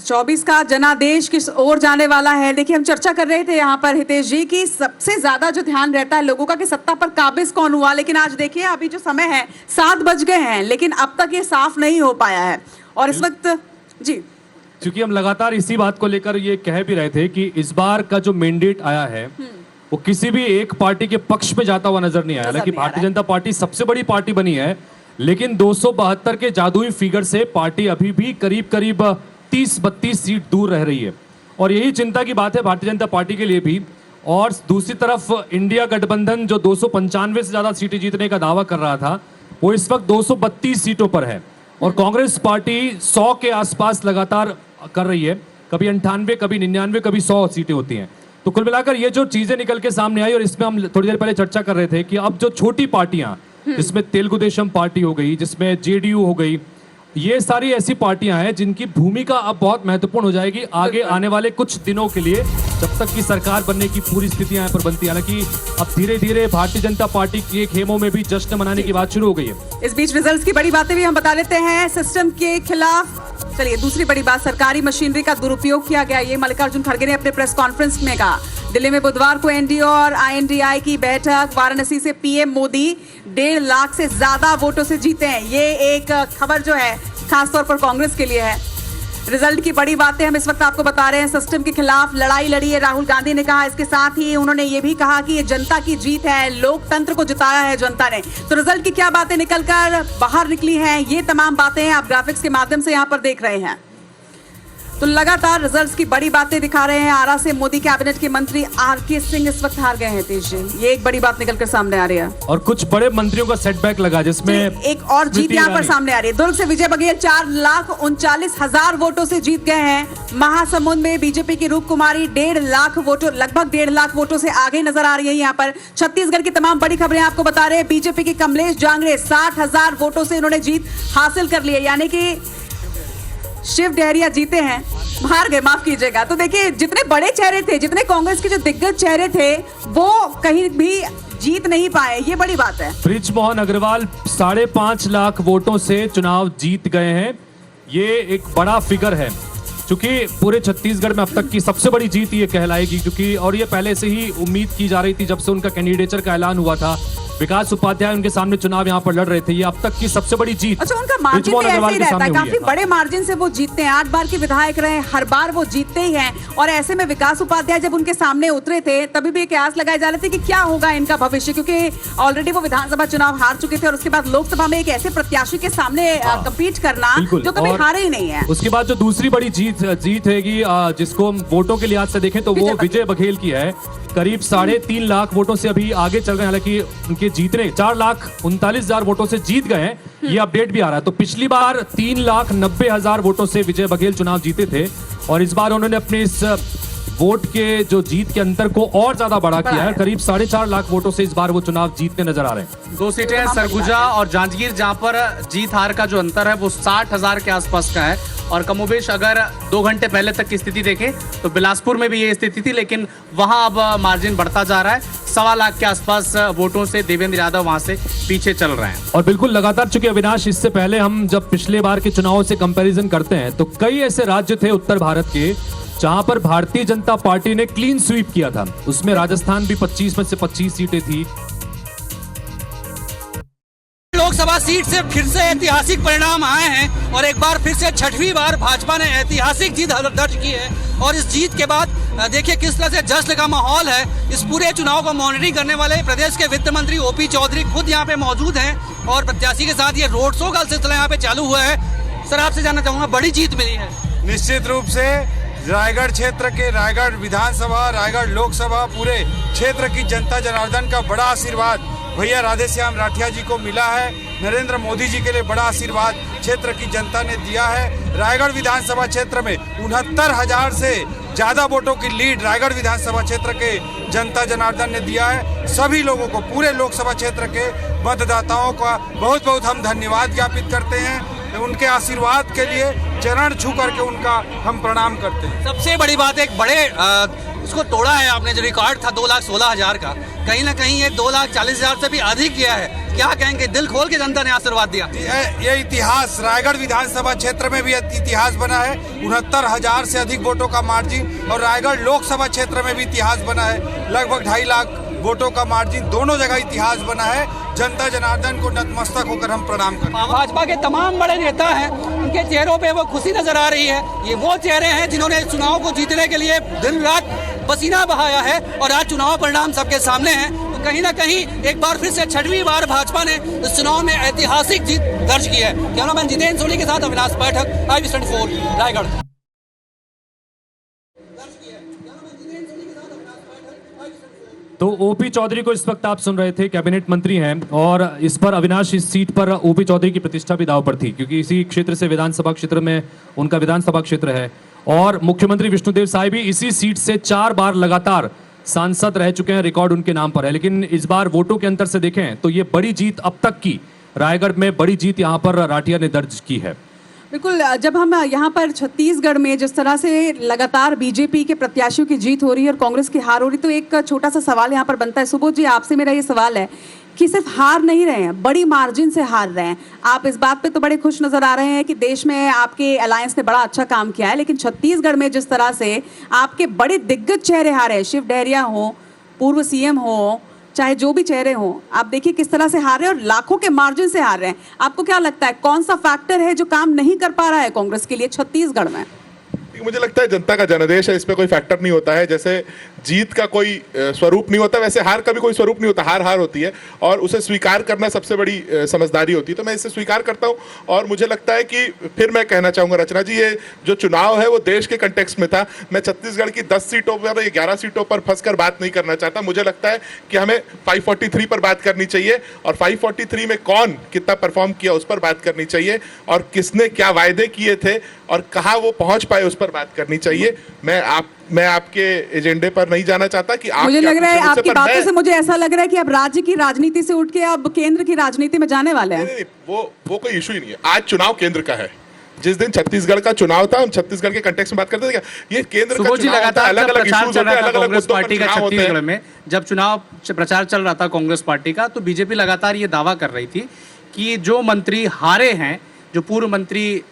24 का जनादेश किस ओर जाने वाला है। देखिए, हम चर्चा कर रहे थे यहाँ पर हितेश जी की सबसे ज्यादा जो ध्यान रहता है लोगों का कि सत्ता पर काबिज कौन हुआ, लेकिन आज देखिए अभी जो समय है 7 बज गए हैं, लेकिन अब तक ये साफ नहीं हो पाया है। और इस वक्त जी, क्योंकि हम लगातार इसी बात को लेकर ये कह भी रहे थे कि इस बार का जो मैंडेट आया है वो किसी भी एक पार्टी के पक्ष में जाता हुआ नजर नहीं आया। हालांकि भारतीय जनता पार्टी सबसे बड़ी पार्टी बनी है, लेकिन 272 के जादुई फिगर से पार्टी अभी भी करीब करीब 30-32 सीट दूर रह रही है। और यही चिंता की बात है भारतीय जनता पार्टी के लिए भी। और दूसरी तरफ इंडिया गठबंधन जो 295 से ज्यादा सीटें जीतने का दावा कर रहा था, वो इस वक्त 232 सीटों पर है। और कांग्रेस पार्टी 100 के आसपास लगातार कर रही है, कभी 98, कभी 99, कभी 100 सीटें होती हैं। तो कुल मिलाकर ये जो चीजें निकल के सामने आई, और इसमें हम थोड़ी देर पहले चर्चा कर रहे थे कि अब जो छोटी पार्टियां, जिसमें तेलुगु देशम पार्टी हो गई, जिसमें जेडीयू हो गई, ये सारी ऐसी पार्टियां हैं जिनकी भूमिका अब बहुत महत्वपूर्ण हो जाएगी आगे आने वाले कुछ दिनों के लिए, जब तक कि सरकार बनने की पूरी स्थितियां यहाँ पर बनती है। हालांकि अब धीरे धीरे भारतीय जनता पार्टी के खेमों में भी जश्न मनाने की बात शुरू हो गई है। इस बीच रिजल्ट्स की बड़ी बातें भी हम बता देते हैं सिस्टम के खिलाफ। चलिए, दूसरी बड़ी बात, सरकारी मशीनरी का दुरुपयोग किया गया, ये मल्लिकार्जुन खड़गे ने अपने प्रेस कॉन्फ्रेंस में कहा। दिल्ली में बुधवार को एनडीए और आईएनडीआई की बैठक, वाराणसी से पीएम मोदी 1.5 लाख से ज्यादा वोटों से जीते हैं। ये एक खबर जो है खासतौर पर कांग्रेस के लिए है। रिजल्ट की बड़ी बातें हम इस वक्त आपको बता रहे हैं। सिस्टम के खिलाफ लड़ाई लड़ी है, राहुल गांधी ने कहा। इसके साथ ही उन्होंने ये भी कहा कि ये जनता की जीत है, लोकतंत्र को जिताया है जनता ने। तो रिजल्ट की क्या बातें निकलकर बाहर निकली हैं, ये तमाम बातें आप ग्राफिक्स के माध्यम से यहाँ पर देख रहे हैं। तो लगातार रिजल्ट्स की बड़ी बातें दिखा रहे हैं। आरा से मोदी कैबिनेट के मंत्री आरके सिंह इस वक्त हार गए हैं तेज जी, ये एक बड़ी बात निकलकर सामने आ रही है। और कुछ बड़े मंत्रियों का सेटबैक लगा, जिसमें एक और जीत यहाँ पर सामने आ रही है। दुर्ग से विजय बघेल 4,39,000 वोटों से जीत गए हैं। महासमुंद में बीजेपी की रूप कुमारी 1.5 लाख वोटों, लगभग 1.5 लाख वोटों से आगे नजर आ रही है। यहाँ पर छत्तीसगढ़ की तमाम बड़ी खबरें आपको बता रहे हैं। बीजेपी की कमलेश जांगड़े 60,000 वोटों से इन्होंने जीत हासिल कर ली है, यानी कि शिव डहरिया जीते हैं, हार गए, माफ कीजिएगा। तो देखिए, जितने बड़े चेहरे थे, जितने कांग्रेस के जो दिग्गज चेहरे थे, वो कहीं भी जीत नहीं पाए, ये बड़ी बात है। बृजमोहन अग्रवाल 5.5 लाख वोटों से चुनाव जीत गए हैं। ये एक बड़ा फिगर है, क्योंकि पूरे छत्तीसगढ़ में अब तक की सबसे बड़ी जीत ये कहलाएगी। क्योंकि और ये पहले से ही उम्मीद की जा रही थी, जब से उनका कैंडिडेचर का ऐलान हुआ था। विकास उपाध्याय उनके सामने चुनाव यहाँ पर लड़ रहे थे। ये अब तक की सबसे बड़ी जीत। अच्छा, उनका मार्जिन भी ऐसे ही रहता है, काफी बड़े मार्जिन से वो जीतते हैं। 8 बार के विधायक रहे, हर बार वो जीतते ही हैं। और ऐसे में विकास उपाध्याय जब उनके सामने उतरे थे, तभी भी एक आस लगाए जा रहे थे कि क्या होगा इनका भविष्य, क्योंकि ऑलरेडी वो विधानसभा चुनाव हार चुके थे और उसके बाद लोकसभा में एक ऐसे प्रत्याशी के सामने कम्पीट करना जो कभी हारे ही नहीं है। उसके बाद जो दूसरी बड़ी जीत हैगी, जिसको हम वोटों के लिहाज से देखें तो वो विजय बघेल की है। करीब 3.5 लाख वोटों से अभी आगे चल रहे हैं। हालांकि उनके जीतने 4,39,000 वोटों से जीत गए हैं, ये अपडेट भी आ रहा है। तो पिछली बार 3,90,000 वोटों से विजय बघेल चुनाव जीते थे, और इस बार उन्होंने अपने इस वोट के जो जीत के अंतर को और ज्यादा बड़ा किया है। करीब 4.5 लाख वोटों से इस बार वो चुनाव जीतते नजर आ रहे हैं। 2 सीटें सरगुजा और जांजगीर, जहां पर जीत हार का जो अंतर है वो 60,000 के आसपास का है। और कमोबेश अगर 2 घंटे पहले तक की स्थिति देखें तो बिलासपुर में भी ये स्थिति थी, लेकिन वहां अब मार्जिन बढ़ता जा रहा है। 1.25 लाख के आसपास वोटों से देवेंद्र यादव वहां से पीछे चल रहे हैं। और बिल्कुल लगातार, चूंकि अविनाश, इससे पहले हम जब पिछले बार के चुनावों से कंपैरिजन करते हैं तो कई ऐसे राज्य थे उत्तर भारत के जहां पर भारतीय जनता पार्टी ने क्लीन स्वीप किया था। उसमें राजस्थान भी 25 में से 25 सीटें थी। लोकसभा सीट से फिर से ऐतिहासिक परिणाम आए हैं और एक बार फिर से 6वीं बार भाजपा ने ऐतिहासिक जीत दर्ज की है। और इस जीत के बाद देखिए किस तरह से जश्न का माहौल है। इस पूरे चुनाव को मॉनिटरिंग करने वाले प्रदेश के वित्त मंत्री ओपी चौधरी खुद यहाँ पे मौजूद हैं और प्रत्याशी के साथ ये रोड शो का सिलसिला यहाँ पे चालू हुआ है। सर, आपसे जानना चाहूंगा, बड़ी जीत मिली है? निश्चित रूप से रायगढ़ क्षेत्र के, रायगढ़ विधानसभा, रायगढ़ लोकसभा, पूरे क्षेत्र की जनता जनार्दन का बड़ा आशीर्वाद भैया राधेश्याम राठिया जी को मिला है। नरेंद्र मोदी जी के लिए बड़ा आशीर्वाद क्षेत्र की जनता ने दिया है। रायगढ़ विधानसभा क्षेत्र में 69,000 से ज्यादा वोटों की लीड रायगढ़ विधानसभा क्षेत्र के जनता जनार्दन ने दिया है। सभी लोगों को, पूरे लोकसभा क्षेत्र के मतदाताओं का बहुत बहुत हम धन्यवाद ज्ञापित करते हैं। उनके आशीर्वाद के लिए चरण छू करके उनका हम प्रणाम करते हैं। सबसे बड़ी बात, एक बड़े इसको तोड़ा है आपने, जो रिकॉर्ड था 2,16,000 का। कहीं ना कहीं ये 2,40,000 से भी अधिक किया है। क्या कहेंगे, दिल खोल के जनता ने आशीर्वाद दिया। ये इतिहास रायगढ़ विधानसभा क्षेत्र में भी इतिहास बना है। 69,000 से अधिक वोटों का मार्जिन, और रायगढ़ लोकसभा क्षेत्र में भी इतिहास बना है। लगभग 2.5 लाख वोटों का मार्जिन, दोनों जगह इतिहास बना है। जनता जनार्दन को नतमस्तक होकर हम प्रणाम करते हैं। भाजपा के तमाम बड़े नेता हैं, उनके चेहरों पे वो खुशी नजर आ रही है। ये वो चेहरे हैं जिन्होंने चुनाव को जीतने के लिए दिन रात पसीना बहाया है, और आज चुनाव परिणाम सबके सामने हैं। तो कहीं ना कहीं एक बार फिर से 6वीं बार भाजपा ने इस चुनाव में ऐतिहासिक जीत दर्ज की है। कैमरामैन जितेंद्र सोनी के साथ अविनाश पाठक, IB24 रायगढ़। तो ओपी चौधरी को इस वक्त आप सुन रहे थे, कैबिनेट मंत्री हैं, और इस पर अविनाश इस सीट पर ओपी चौधरी की प्रतिष्ठा भी दांव पर थी, क्योंकि इसी क्षेत्र से विधानसभा क्षेत्र में उनका विधानसभा क्षेत्र है, और मुख्यमंत्री विष्णुदेव साय भी इसी सीट से 4 बार लगातार सांसद रह चुके हैं, रिकॉर्ड उनके नाम पर है। लेकिन इस बार वोटों के अंतर से देखें तो ये बड़ी जीत अब तक की, रायगढ़ में बड़ी जीत यहाँ पर राठिया ने दर्ज की है। बिल्कुल, जब हम यहाँ पर छत्तीसगढ़ में जिस तरह से लगातार बीजेपी के प्रत्याशियों की जीत हो रही है और कांग्रेस की हार हो रही, तो एक छोटा सा सवाल यहाँ पर बनता है। सुबोध जी, आपसे मेरा ये सवाल है कि सिर्फ हार नहीं रहे हैं, बड़ी मार्जिन से हार रहे हैं। आप इस बात पे तो बड़े खुश नजर आ रहे हैं कि देश में आपके अलायंस ने बड़ा अच्छा काम किया है, लेकिन छत्तीसगढ़ में जिस तरह से आपके बड़े दिग्गज चेहरे हारे हैं, शिव डहरिया हो, पूर्व CM हो, चाहे जो भी चेहरे हों, आप देखिए किस तरह से हार रहे हैं और लाखों के मार्जिन से हार रहे हैं। आपको क्या लगता है कौन सा फैक्टर है जो काम नहीं कर पा रहा है कांग्रेस के लिए छत्तीसगढ़ में? मुझे लगता है जनता का जनादेश है, इस पे कोई फैक्टर नहीं होता है। जैसे जीत का कोई स्वरूप नहीं होता, वैसे हार का भी कोई स्वरूप नहीं होता। हार हार होती है और उसे स्वीकार करना सबसे बड़ी समझदारी होती है। तो मैं इसे स्वीकार करता हूं, और मुझे लगता है कि फिर मैं कहना चाहूंगा रचना जी, ये जो चुनाव है वो देश के कंटेक्स्ट में था। मैं छत्तीसगढ़ की 10 सीटों पर या 11 सीटों पर फंसकर बात नहीं करना चाहता। मुझे लगता है कि हमें 543 पर बात करनी चाहिए, और 543 में कौन कितना परफॉर्म किया उस पर बात करनी चाहिए, और किसने क्या वायदे किए थे और कहाँ वो पहुंच पाए उस पर बात करनी चाहिए। मैं आपके एजेंडे पर नहीं जाना चाहता कि आप, मुझे लग रहा है आपकी बातों से मुझे ऐसा लग रहा है कि अब राज्य की राजनीति से उठ के अब केंद्र की राजनीति में जाने वाले हैं। नहीं, वो कोई इशू ही नहीं है। आज चुनाव केंद्र का है। जिस दिन छत्तीसगढ़ का चुनाव था, हम छत्तीसगढ़ के कंटेक्स्ट में बात करते थे। क्या ये केंद्र का चुनाव लगातार अलग अलग प्रचार चल रहा था कांग्रेस मुद्दों पर पार्टी का चुनाव होते हैं। छत्तीसगढ़ में जब चुनाव प्रचार चल रहा था कांग्रेस पार्टी का, तो बीजेपी लगातार ये दावा कर रही थी कि जो मंत्री हारे हैं, जो पूर्व मंत्री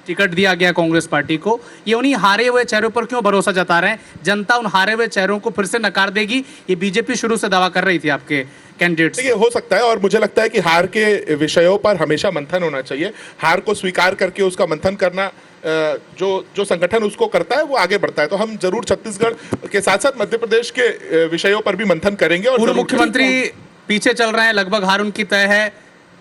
टिकट दिया गया कांग्रेस पार्टी को, ये उन्हीं हारे हुए चेहरों पर क्यों भरोसा जता रहे हैं? जनता उन हारे हुए चेहरों को फिर से नकार देगी, ये बीजेपी शुरू से दावा कर रही थी आपके कैंडिडेट्स। ये हो सकता है, और मुझे लगता है कि हार के विषयों पर हमेशा मंथन होना चाहिए। हार को स्वीकार करके उसका मंथन करना, जो संगठन उसको करता है वो आगे बढ़ता है। तो हम जरूर छत्तीसगढ़ के साथ साथ मध्य प्रदेश के विषयों पर भी मंथन करेंगे। और पूर्व मुख्यमंत्री पीछे चल रहे हैं, लगभग हार उनकी तय है।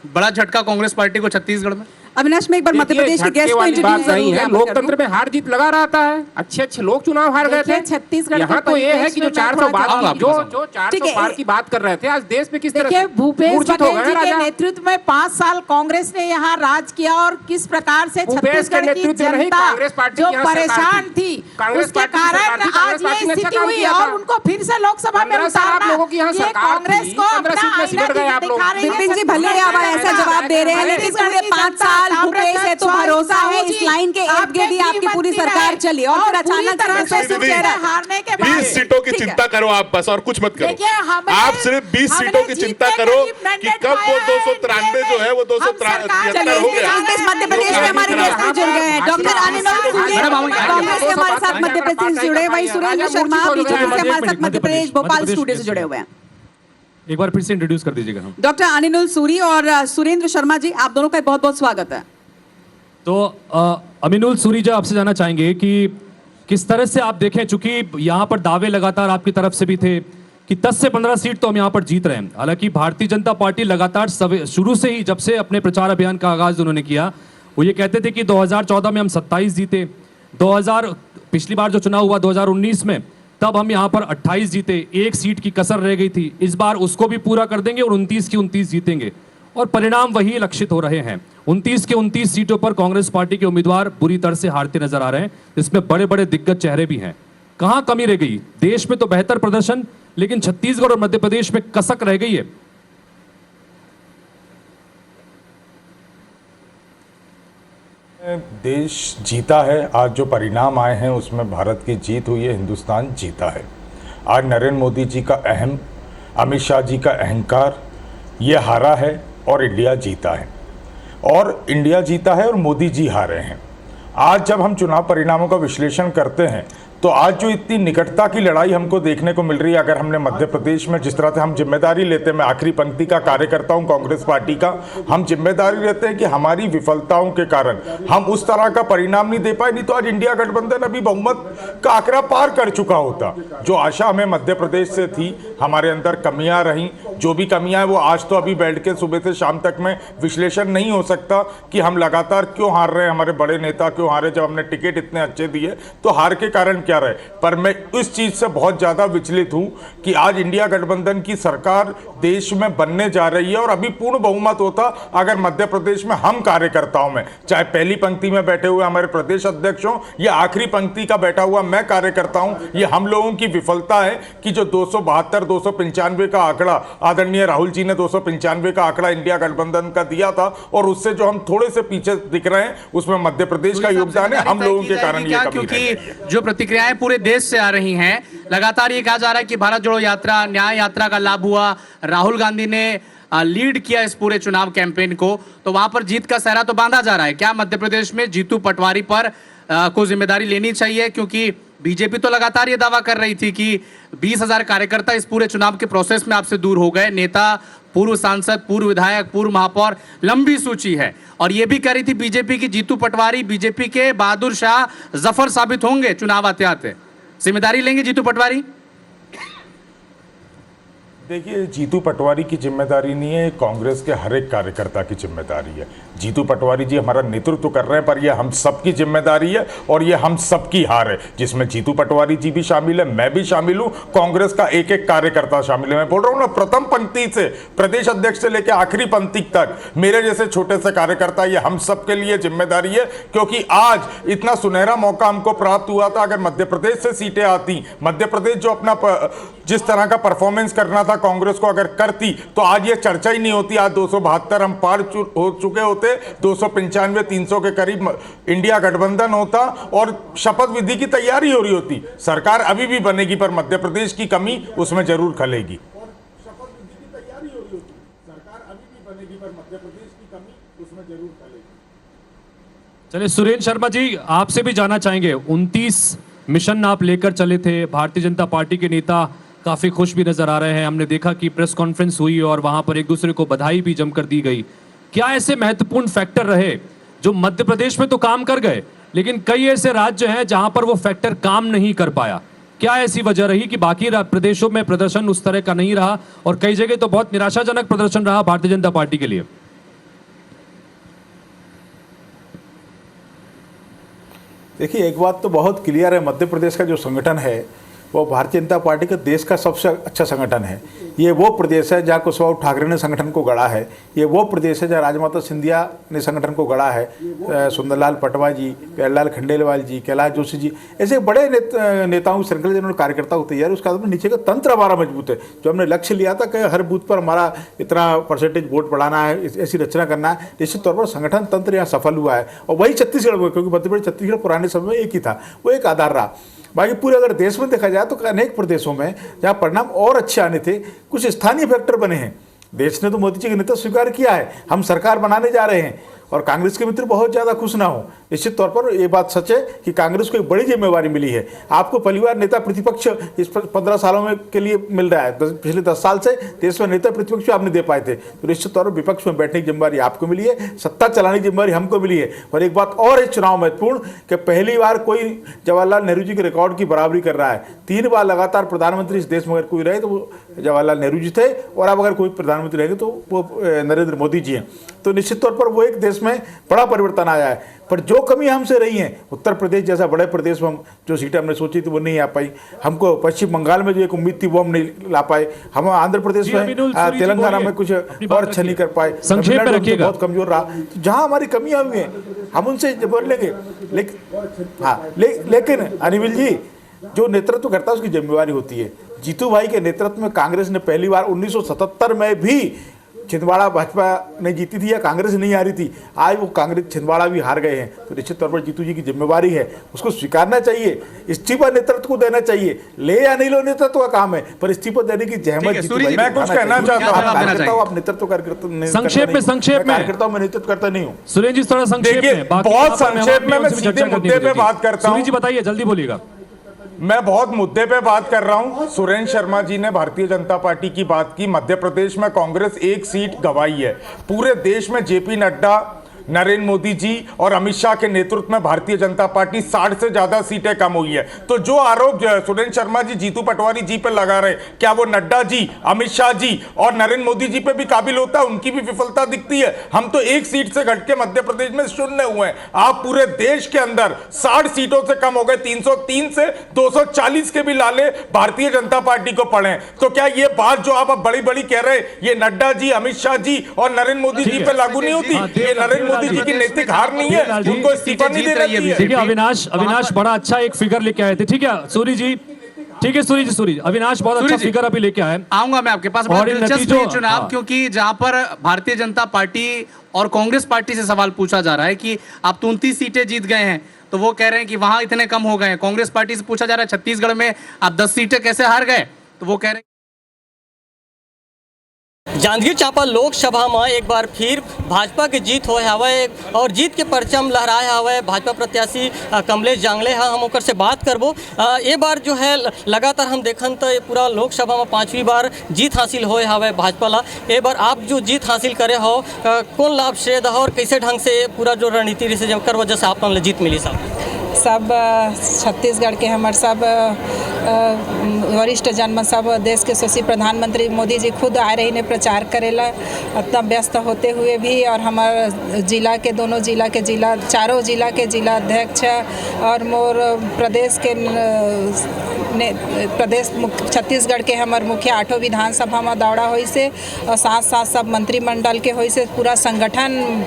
बड़ा झटका कांग्रेस पार्टी को छत्तीसगढ़ में। अविनाश, में एक बार मध्य प्रदेश के गेस्ट को इंट्रोड्यूस नहीं है। लोकतंत्र में हार जीत लगा रहता है। अच्छे लोग चुनाव हार गए थे छत्तीसगढ़। यहाँ तो ये है कि जो 400 पार की बात कर रहे थे, आज देश में किस तरह से भूपेश मूर्छित हो बघेल गए जी के राजा। नेतृत्व में 5 साल कांग्रेस ने यहाँ राज किया, और किस प्रकार से भूपेश के छत्तीसगढ़ की नेतृत्व में नहीं, जनता कांग्रेस पार्टी जो की यहाँ सरकार परेशान थी। थी, कांग्रेस उसके पार्टी की सरकार कारण थी, कांग्रेस आज पार्टी ये ने अच्छा स्थिति काम हुई किया था। और उनको फिर से लोकसभा में 15 साल आप उतारना, लोगों की यहाँ ये सरकार कांग्रेस थी, को 15 अपना सीट में आईना सिमट गए आप लोग। दिखा रही है। विपिन जी, भले आप ऐसा जवाब दे रहे हैं, लेकिन पूरे 5 साल भूपेश है तो भरोसा है, इस लाइन के इर्द गिर्द ही आपकी पूरी सरकार चली, और फिर अचानक हारने के बाद 20 सीटों की चिंता करो आप बस, और कुछ मत करो। देखिए, हमने- आप सिर्फ 20 हमने सीटों की जीतने चिंता के करो लिए कि mandate कब वो पाया है, 293 जो है वो 273 हो गया। कांग्रेस मध्य प्रदेश में हमारे गेस्ट भी जुड़ गए हैं। डॉक्टर अनिल सूरी कांग्रेस से हमारे साथ मध्य प्रदेश से जुड़े, वही सुरेंद्र शर्मा बीजेपी से हमारे साथ मध्य प्रदेश भोपाल स्टूडियो से जुड़े हुए हैं। एक बार फिर से इंट्रोड्यूस कर दीजिएगा हम। डॉक्टर अनिल सूरी और सुरेंद्र शर्मा जी, आप दोनों का बहुत बहुत स्वागत है। तो अमीनुल सूरी जी, आपसे जानना चाहेंगे कि किस तरह से आप देखें, चूंकि यहाँ पर दावे लगातार आपकी तरफ से भी थे कि 10 से 15 सीट तो हम यहाँ पर जीत रहे हैं। हालांकि भारतीय जनता पार्टी लगातार शुरू से ही, जब से अपने प्रचार अभियान का आगाज उन्होंने किया, वो ये कहते थे कि 2014 में हम 27 जीते, 2000 पिछली बार जो चुनाव हुआ 2019 में, तब हम यहाँ पर 28 जीते, 1 सीट की कसर रह गई थी। इस बार उसको भी पूरा कर देंगे और 29 की 29 जीतेंगे, और परिणाम वही लक्षित हो रहे हैं। 29 के 29 सीटों पर कांग्रेस पार्टी के उम्मीदवार बुरी तरह से हारते नजर आ रहे हैं, जिसमें बड़े बड़े दिग्गज चेहरे भी हैं। कहां कमी रह गई? देश में तो बेहतर प्रदर्शन, लेकिन छत्तीसगढ़ और मध्य प्रदेश में कसक रह गई है। देश जीता है। आज जो परिणाम आए हैं उसमें भारत की जीत हुई है, हिंदुस्तान जीता है। आज नरेंद्र मोदी जी का अहम अमित शाह जी का अहंकार, ये हारा है और इंडिया जीता है। और इंडिया जीता है और मोदी जी हारे हैं। आज जब हम चुनाव परिणामों का विश्लेषण करते हैं तो आज जो इतनी निकटता की लड़ाई हमको देखने को मिल रही है, अगर हमने मध्य प्रदेश में जिस तरह से हम जिम्मेदारी लेते हैं, मैं आखिरी पंक्ति का कार्यकर्ता हूं कांग्रेस पार्टी का, हम जिम्मेदारी लेते हैं कि हमारी विफलताओं के कारण हम उस तरह का परिणाम नहीं दे पाए, नहीं तो आज इंडिया गठबंधन अभी बहुमत का आंकड़ा पार कर चुका होता। जो आशा हमें मध्य प्रदेश से थी, हमारे अंदर कमियां रहीं, जो भी कमियां हैं वो आज तो अभी बैठ के सुबह से शाम तक में विश्लेषण नहीं हो सकता कि हम लगातार क्यों हार रहे हैं, हमारे बड़े नेता क्यों हारे, जब हमने टिकट इतने अच्छे दिए तो हार के कारण क्या रहे। पर मैं इस चीज से बहुत ज्यादा विचलित हूं कि आज इंडिया गठबंधन की सरकार देश में बनने जा रही है और अभी पूर्ण बहुमत होता अगर मध्य प्रदेश में हम कार्यकर्ताओं में, चाहे पहली पंक्ति में बैठे हुए हमारे प्रदेश अध्यक्ष हों या आखिरी पंक्ति का बैठा हुआ मैं कार्यकर्ता हूं, ये हम लोगों की विफलता है कि जो 272 295 का आंकड़ा आदरणीय राहुल जी ने 295 का आंकड़ा इंडिया गठबंधन का दिया था और उससे जो हम थोड़े से पीछे दिख रहे हैं उसमें मध्य प्रदेश का योगदान है, हम लोगों के कारण ये कमी क्योंकि जो प्रतिक्रियाएं पूरे देश से आ रही हैं, लगातार ये कहा जा रहा है कि भारत जोड़ो यात्रा, न्याय यात्रा का लाभ हुआ, राहुल गांधी ने लीड किया इस पूरे चुनाव कैंपेन को, तो वहां पर जीत का सहरा तो बांधा जा रहा है। क्या मध्य प्रदेश में जीतू पटवारी पर को जिम्मेदारी लेनी चाहिए? क्योंकि बीजेपी तो लगातार ये दावा कर रही थी कि 20,000 कार्यकर्ता इस पूरे चुनाव के प्रोसेस में आपसे दूर हो गए, नेता, पूर्व सांसद, पूर्व विधायक, पूर्व महापौर, लंबी सूची है। और ये भी कह रही थी बीजेपी की जीतू पटवारी बीजेपी के बहादुर शाह जफर साबित होंगे चुनाव आते आते। जिम्मेदारी लेंगे जीतू पटवारी? देखिए, जीतू पटवारी की जिम्मेदारी नहीं है, कांग्रेस के हर एक कार्यकर्ता की जिम्मेदारी है। जीतू पटवारी जी हमारा नेतृत्व कर रहे हैं पर यह हम सबकी जिम्मेदारी है और यह हम सबकी हार है, जिसमें जीतू पटवारी जी भी शामिल है, मैं भी शामिल हूं, कांग्रेस का एक एक कार्यकर्ता शामिल है। मैं बोल रहा हूं ना, प्रथम पंक्ति से प्रदेश अध्यक्ष से लेकर आखिरी पंक्ति तक मेरे जैसे छोटे से कार्यकर्ता, ये हम सबके लिए जिम्मेदारी है। क्योंकि आज इतना सुनहरा मौका हमको प्राप्त हुआ था, अगर मध्य प्रदेश से सीटें आती, मध्य प्रदेश जो अपना जिस तरह का परफॉर्मेंस करना था कांग्रेस को अगर करती तो आज ये चर्चा ही नहीं होती। आज 272 हम पार हो चुके होते, 295 300 के करीब इंडिया गठबंधन होता और शपथ विधि की तैयारी हो रही होती। सरकार अभी भी बनेगी पर मध्य प्रदेश की कमी उसमें जरूर खलेगी। शपथ विधि की तैयारी हो रही होती, सरकार अभी भी बनेगी पर मध्य प्रदेश की कमी उसमें जरूर खलेगी। चलिए सुरेंद्र शर्मा जी, आपसे भी जानना चाहेंगे, 29 मिशन आप लेकर चले थे, भारतीय जनता पार्टी के नेता काफी खुश भी नजर आ रहे हैं। हमने देखा कि प्रेस कॉन्फ्रेंस हुई और वहां पर एक दूसरे को बधाई भी जमकर दी गई। क्या ऐसे महत्वपूर्ण फैक्टर रहे जो मध्य प्रदेश में तो काम कर गए लेकिन कई ऐसे राज्य हैं जहां पर वो फैक्टर काम नहीं कर पाया? क्या ऐसी वजह रही कि बाकी प्रदेशों में प्रदर्शन उस तरह का नहीं रहा और कई जगह तो बहुत निराशाजनक प्रदर्शन रहा भारतीय जनता पार्टी के लिए? देखिए, एक बात तो बहुत क्लियर है, मध्य प्रदेश का जो संगठन है वो भारतीय जनता पार्टी का देश का सबसे अच्छा संगठन है। ये वो प्रदेश है जहाँ कुशवाहा ठाकरे ने संगठन को गढ़ा है, ये वो प्रदेश है जहाँ राजमाता सिंधिया ने संगठन को गढ़ा है। सुंदरलाल पटवा जी, प्यारेलाल खंडेलवाल जी, कैलाश जोशी जी, ऐसे बड़े नेताओं की श्रृंखला जिन्होंने कार्यकर्ता को तैयार, उसका नीचे का तंत्र हमारा मजबूत है। जो हमने लक्ष्य लिया था कि हर बूथ पर हमारा इतना परसेंटेज वोट बढ़ाना है, ऐसी रचना करना है, निश्चित तौर पर संगठन तंत्र यहाँ सफल हुआ है। और वही छत्तीसगढ़ में, क्योंकि मध्य प्रदेश छत्तीसगढ़ पुराने समय में एक ही था, वो एक आधार रहा। बाकी पूरे अगर देश में देखा जाए तो अनेक प्रदेशों में जहाँ परिणाम और अच्छे आने थे, कुछ स्थानीय फैक्टर बने हैं। देश ने तो मोदी जी का नेतृत्व स्वीकार किया है, हम सरकार बनाने जा रहे हैं और कांग्रेस के मित्र बहुत ज़्यादा खुश ना हो। निश्चित तौर पर ये बात सच है कि कांग्रेस को एक बड़ी जिम्मेवारी मिली है। आपको परिवार नेता प्रतिपक्ष इस 15 सालों में के लिए मिल रहा है। पिछले 10 साल से देश में नेता प्रतिपक्ष आप नहीं दे पाए थे, तो निश्चित तौर पर विपक्ष में बैठने की जिम्मेवारी आपको मिली है, सत्ता चलाने की जिम्मेवारी हमको मिली है। और एक बात और है चुनाव महत्वपूर्ण कि पहली बार कोई जवाहरलाल नेहरू जी के रिकॉर्ड की बराबरी कर रहा है। 3 बार लगातार प्रधानमंत्री इस देश में अगर कोई रहे तो वो जवाहरलाल नेहरू जी थे, और अब अगर कोई प्रधानमंत्री रहेंगे तो वो नरेंद्र मोदी जी हैं। तो निश्चित तौर पर वो एक देश में बड़ा परिवर्तन आया है। पर जो कमी हमसे रही है, उत्तर प्रदेश जैसा बड़े प्रदेश में जो सीटें हमने सोची थी वो नहीं आ पाई, हमको पश्चिम बंगाल में जो एक उम्मीद थी वो हम नहीं ला पाए, हम आंध्र प्रदेश में, तेलंगाना में कुछ और अच्छा नहीं कर पाए, संक्षेप में रखिएगा, बहुत कमजोर रहा। तो जहाँ हमारी कमियां हुई हैं हम उनसे जबर लेंगे। लेकिन अनिल जी, जो नेतृत्व करता है उसकी जिम्मेवारी होती है। जीतू भाई के नेतृत्व में कांग्रेस ने पहली बार 1977 में भी छिंदवाड़ा भाजपा ने जीती थी या कांग्रेस नहीं आ रही थी, आज वो कांग्रेस छिंदवाड़ा भी हार गए हैं, तो निश्चित तौर पर जीतू जी की जिम्मेवारी है, उसको स्वीकारना चाहिए, इस्तीफा नेतृत्व को देना चाहिए। ले या नहीं लो नेतृत्व का काम है, पर इस्तीफा देने की जहमत जीतू भाई मैं कुछ कहना चाहता हूं। आप नेतृत्व संक्षेप में कार्यकर्ताओं में नेतृत्व करता नहीं हूँ। सुरेश जी थोड़ा संक्षेप में, बहुत संक्षेप में मैं सीधे मुद्दे पे बात करता हूं। सुरेश जी बताइए, जल्दी बोलिएगा। मैं बहुत मुद्दे पे बात कर रहा हूं। सुरेंद्र शर्मा जी ने भारतीय जनता पार्टी की बात की। मध्य प्रदेश में कांग्रेस 1 सीट गंवाई है। पूरे देश में जेपी नड्डा, नरेंद्र मोदी जी और अमित शाह के नेतृत्व में भारतीय जनता पार्टी 60 से ज्यादा सीटें कम हुई है। तो जो आरोप सुरेंद्र शर्मा जी जीतू पटवारी जी पे लगा रहे, क्या वो नड्डा जी, अमित शाह जी और नरेंद्र मोदी जी पे भी काबिल होता है? उनकी भी विफलता दिखती है। हम तो 1 सीट से घट के मध्य प्रदेश में शून्य हुए हैं। आप पूरे देश के अंदर 60 सीटों से कम हो गए। 303 से 240 के भी लाले भारतीय जनता पार्टी को पड़े। तो क्या ये बात जो आप बड़ी बड़ी कह रहे हैं, ये नड्डा जी, अमित शाह जी और नरेंद्र मोदी जी पे लागू नहीं होती? ये नरेंद्र मोदी जी की नैतिक हार नहीं है, उनको इस्तीफा नहीं देना चाहिए। ठीक है अविनाश बड़ा अच्छा एक फिगर लेके आए थे। ठीक है सूरी जी, ठीक है सूरी जी, अविनाश बहुत अच्छा फिगर अभी लेके आए। आऊंगा मैं आपके पास। बहुत दिलचस्प है चुनाव, क्योंकि जहां पर भारतीय जनता पार्टी और कांग्रेस पार्टी से सवाल पूछा जा रहा है कि आप तो 29 सीटें जीत गए हैं, तो वो कह रहे हैं कि वहां इतने कम हो गए हैं। कांग्रेस पार्टी से पूछा जा रहा है छत्तीसगढ़ में आप 10 सीटें कैसे हार गए, तो वो कह रहे हैं। जांजगीर चांपा लोकसभा में एक बार फिर भाजपा के जीत होए हवे और जीत के परचम लहराए हवे भाजपा प्रत्याशी कमलेश जांगले हम ओकर से बात करबो। ये बार जो है लगातार हम देखन तो पूरा लोकसभा में 5वीं बार जीत हासिल होए हवे भाजपा ला। ये बार आप जो जीत हासिल करे हो, कौन लाभ से और कैसे ढंग से पूरा जो रणनीति से कर वजह से आप जीत मिली? सब छत्तीसगढ़ के हमारे सब वरिष्ठ जन सब देश के यशस्वी प्रधानमंत्री मोदी जी खुद आ रही ने प्रचार करेला, इतना व्यस्त होते हुए भी। और हमारे जिला के दोनों चारों जिला के जिला अध्यक्ष और मोर प्रदेश के छत्तीसगढ़ के हमारे मुख्य 8 विधानसभा में दौड़ा हुई से और साथ साथ सब मंत्रिमंडल के हुई से पूरा संगठन